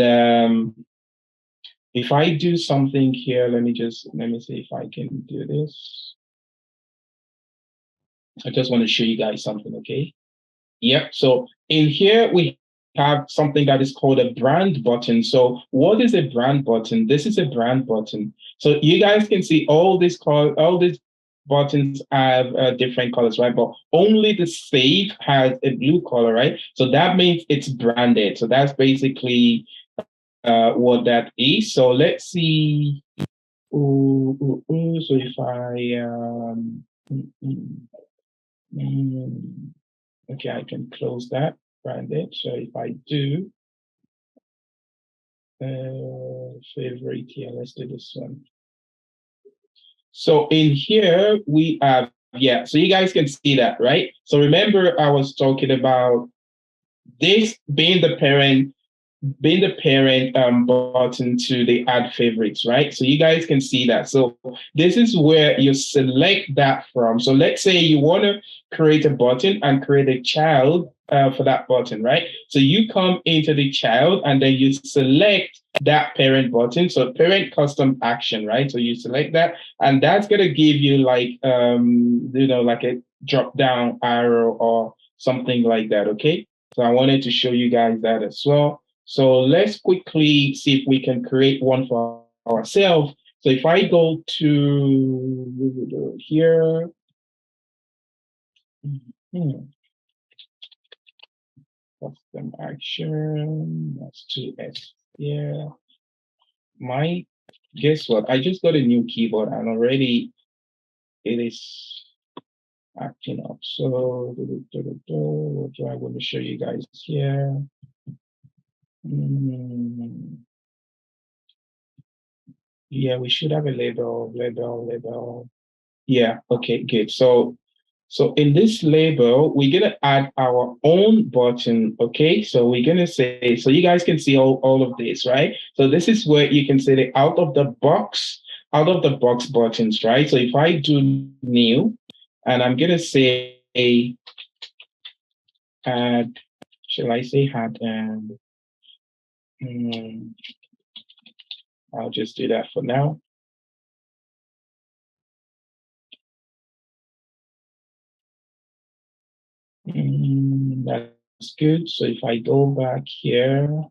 if I do something here, let me see if I can do this. I just want to show you guys something, okay? Yep. So in here, we have something that is called a brand button. So what is a brand button? This is a brand button. So you guys can see all these buttons have different colors, right? But only the save has a blue color, right? So that means it's branded. So that's basically what that is. So let's see. So if I okay, I can close that branded. So if I do favorite here, let's do this one. So in here we have, yeah, so you guys can see that, right? So remember I was talking about this being the parent button to the add favorites, right? So you guys can see that. So this is where you select that from. So let's say you want to create a button and create a child for that button, right? So you come into the child and then you select that parent button. So parent custom action, right? So you select that and that's going to give you like, like a drop down arrow or something like that. Okay. So I wanted to show you guys that as well. So let's quickly see if we can create one for ourselves. So if I go to here, custom action, that's 2S here. Guess what? I just got a new keyboard and already it is acting up. So what do I want to show you guys here? Yeah, we should have a label. Yeah, okay, good. So So in this label, we're going to add our own button, okay? So we're going to say, so you guys can see all of this, right? So this is where you can say the out of the box buttons, right? So if I do new, and I'm going to say add, shall I say add, I'll just do that for now. That's good. So if I go back here,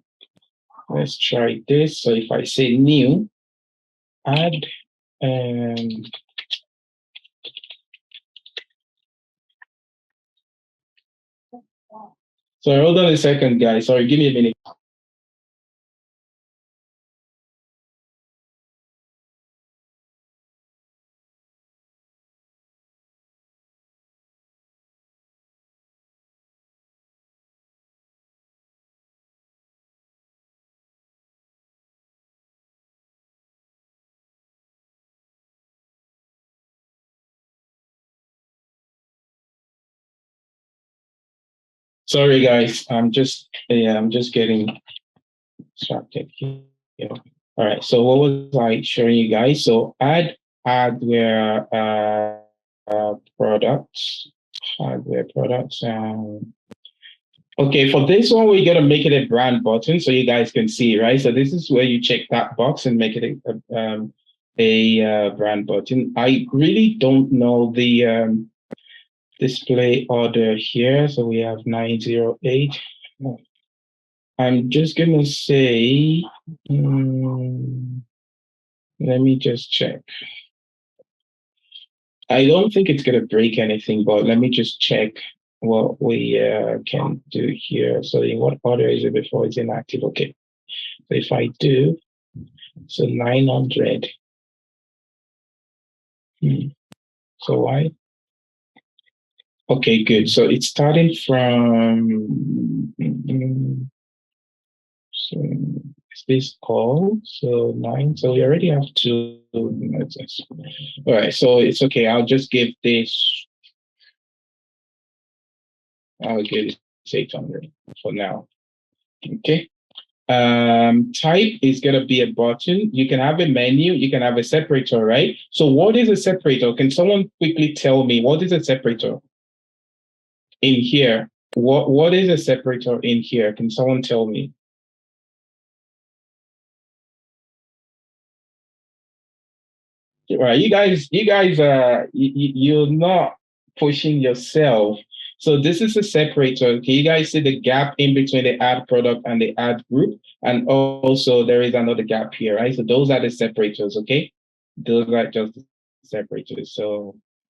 let's try this. So if I say new, add, so hold on a second, guys. Sorry, give me a minute. Sorry, guys. I'm just getting distracted here. All right. So what was I showing you guys? So add hardware products, hardware products. Okay, for this one, we're gonna make it a brand button so you guys can see, right? So this is where you check that box and make it a brand button. I really don't know the display order here. So we have 908. I'm just gonna say, let me just check. I don't think it's gonna break anything, but let me just check what we can do here. So in what order is it before it's inactive? Okay. So if I do, so 900. So why? Okay, good. So it's starting from, so is this all? So 9. So we already have 2. All right. So it's okay. I'll just give this. I'll give it 800 for now. Okay. Type is going to be a button. You can have a menu. You can have a separator, right? So what is a separator? Can someone quickly tell me what is a separator in here? What is a separator in here? Can someone tell me? Right, you're not pushing yourself. So this is a separator. Can you guys see the gap in between the add product and the add group? And also there is another gap here, right? So those are the separators, okay? Those are just the separators. So,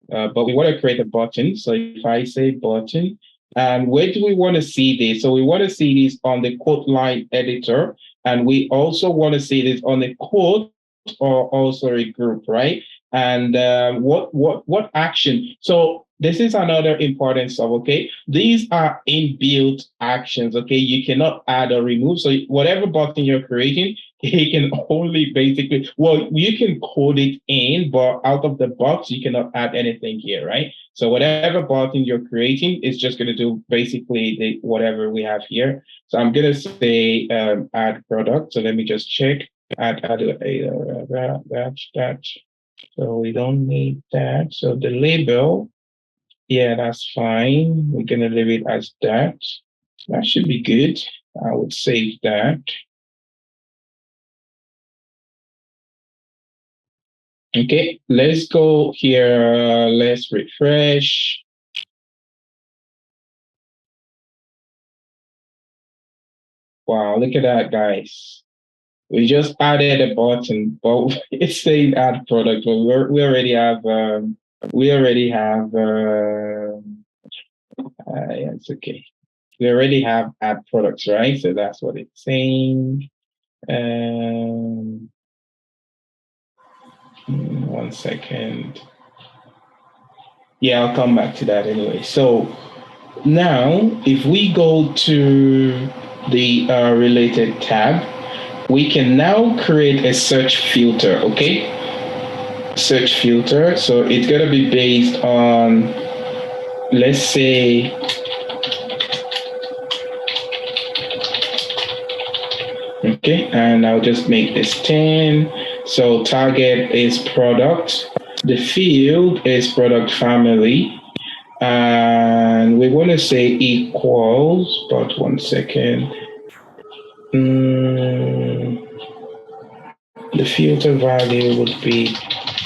but we want to create a button. So if I say button, and where do we want to see this? So we want to see this on the code line editor, and we also want to see this on the code or also a group, right? And what action? So this is another important stuff. Okay, these are inbuilt actions. Okay, you cannot add or remove. So whatever button you're creating, it can only basically, well, you can code it in, but out of the box, you cannot add anything here, right? So whatever button you're creating is just going to do basically the whatever we have here. So I'm going to say add product. So let me just check. Add that. So we don't need that. So the label, yeah, that's fine. We're going to leave it as that. That should be good. I would save that. Okay, let's go here. Let's refresh. Wow, look at that, guys. We just added a button, but it's saying add product, but we already have yeah, it's okay. We already have add products, right? So that's what it's saying. 1 second. Yeah, I'll come back to that anyway. So now, if we go to the related tab, we can now create a search filter, okay? Search filter. So it's going to be based on let's say, okay, and I'll just make this 10. So target is product. The field is product family. And we want to say equals, but 1 second. The filter value would be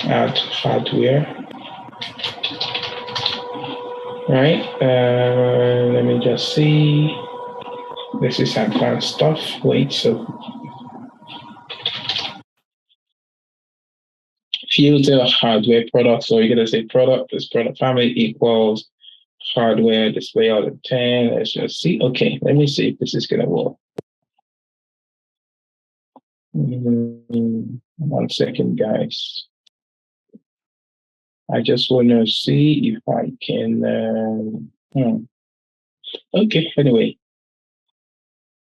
add hardware. Right? Let me just see. This is advanced stuff. Wait, so filter hardware product. So you're gonna say product is product family equals hardware display out of 10. Let's just see. Okay, let me see if this is gonna work. 1 second, guys. I just want to see if I can. Okay, anyway,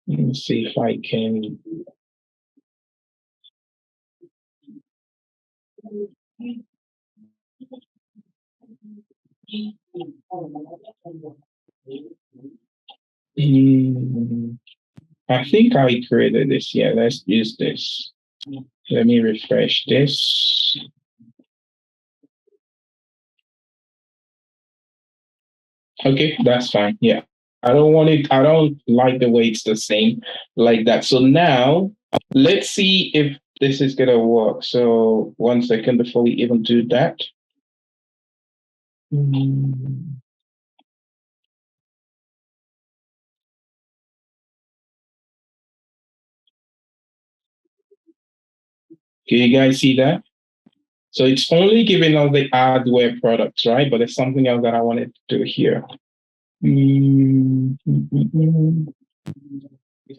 let me see if I can. I think I created this. Yeah, let's use this. Let me refresh this. Okay, that's fine. Yeah. I don't want it. I don't like the way it's the same like that. So now let's see if this is going to work. So 1 second before we even do that. Can you guys see that? So it's only giving us the hardware products, right? But there's something else that I wanted to do here. So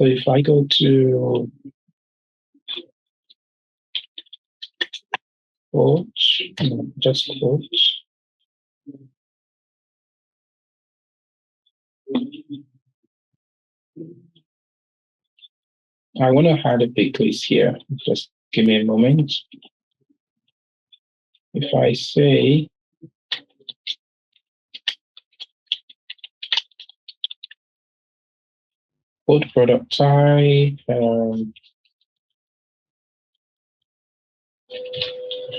if I go to coach, just coach. I want to add a big quiz here. Just give me a moment. If I say code product type,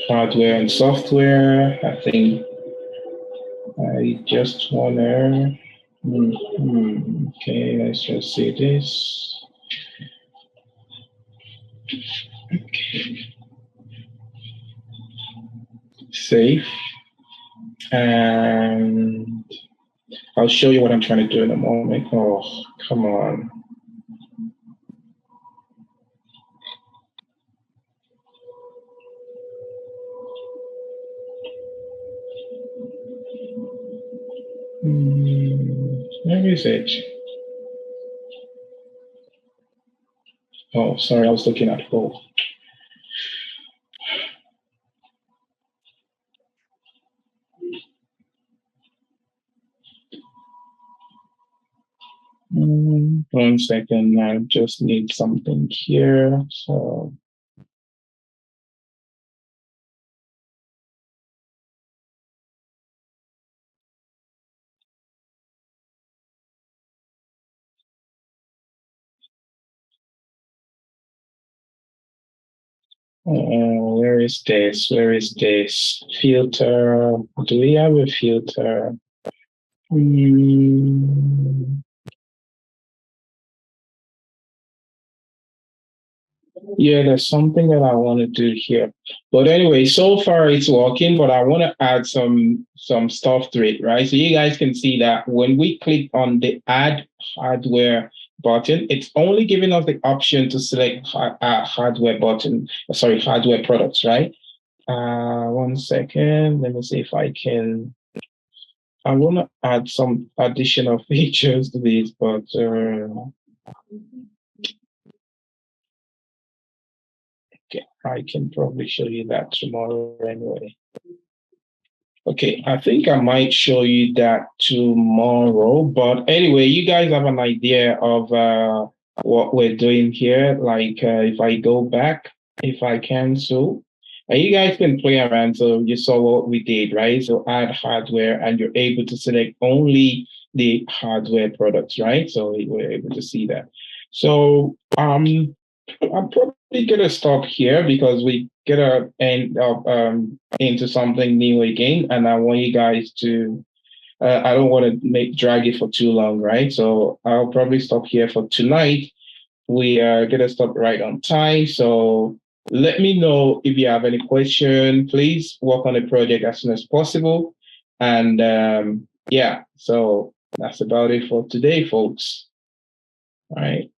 hardware and software, I think I just want to, okay, let's just see this. Okay. Save. And I'll show you what I'm trying to do in a moment. Oh, come on. Where is it? Oh, sorry, I was looking at both. One second, I just need something here. So where is this? Where is this? Filter. Do we have a filter? Yeah, there's something that I want to do here. But anyway, so far it's working, but I want to add some stuff to it, right? So you guys can see that when we click on the add hardware button, it's only giving us the option to select hardware button, sorry, hardware products, right? 1 second. Let me see if I can. I want to add some additional features to this, but okay, I can probably show you that tomorrow anyway. Okay, I think I might show you that tomorrow, but anyway, you guys have an idea of what we're doing here. Like if I go back, if I cancel, And you guys can play around. So you saw what we did, right? So add hardware and you're able to select only the hardware products, right? So we're able to see that. So I'm probably gonna stop here because we gotta end up into something new again, and I want you guys to. I don't want to make drag it for too long, right? So I'll probably stop here for tonight. We are gonna stop right on time. So let me know if you have any question. Please work on the project as soon as possible. And yeah, so that's about it for today, folks. All right.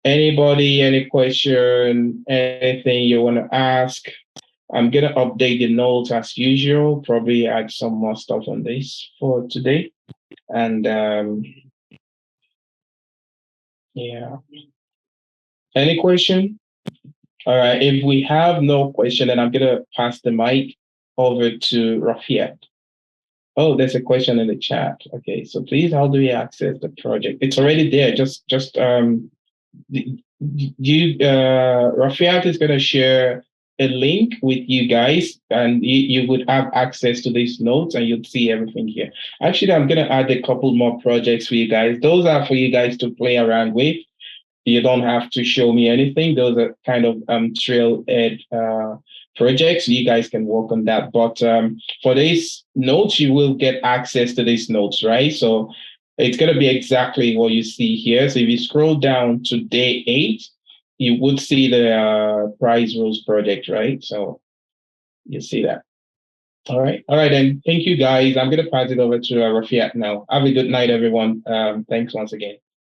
Anybody, any question, anything you want to ask? I'm gonna update the notes as usual, probably add some more stuff on this for today. And yeah. Any question? All right. If we have no question, then I'm gonna pass the mic over to Rafiat. Oh, there's a question in the chat. Okay, so please, how do we access the project? It's already there. Just you Rafiat is gonna share a link with you guys, and you would have access to these notes, and you'll see everything here. Actually, I'm gonna add a couple more projects for you guys. Those are for you guys to play around with. You don't have to show me anything. Those are kind of trail ed projects. You guys can work on that. But for these notes, you will get access to these notes, right? So it's going to be exactly what you see here. So if you scroll down to day 8, you would see the prize rules project, right? So you see that. All right. All right, then. Thank you, guys. I'm going to pass it over to Rafiat now. Have a good night, everyone. Thanks once again.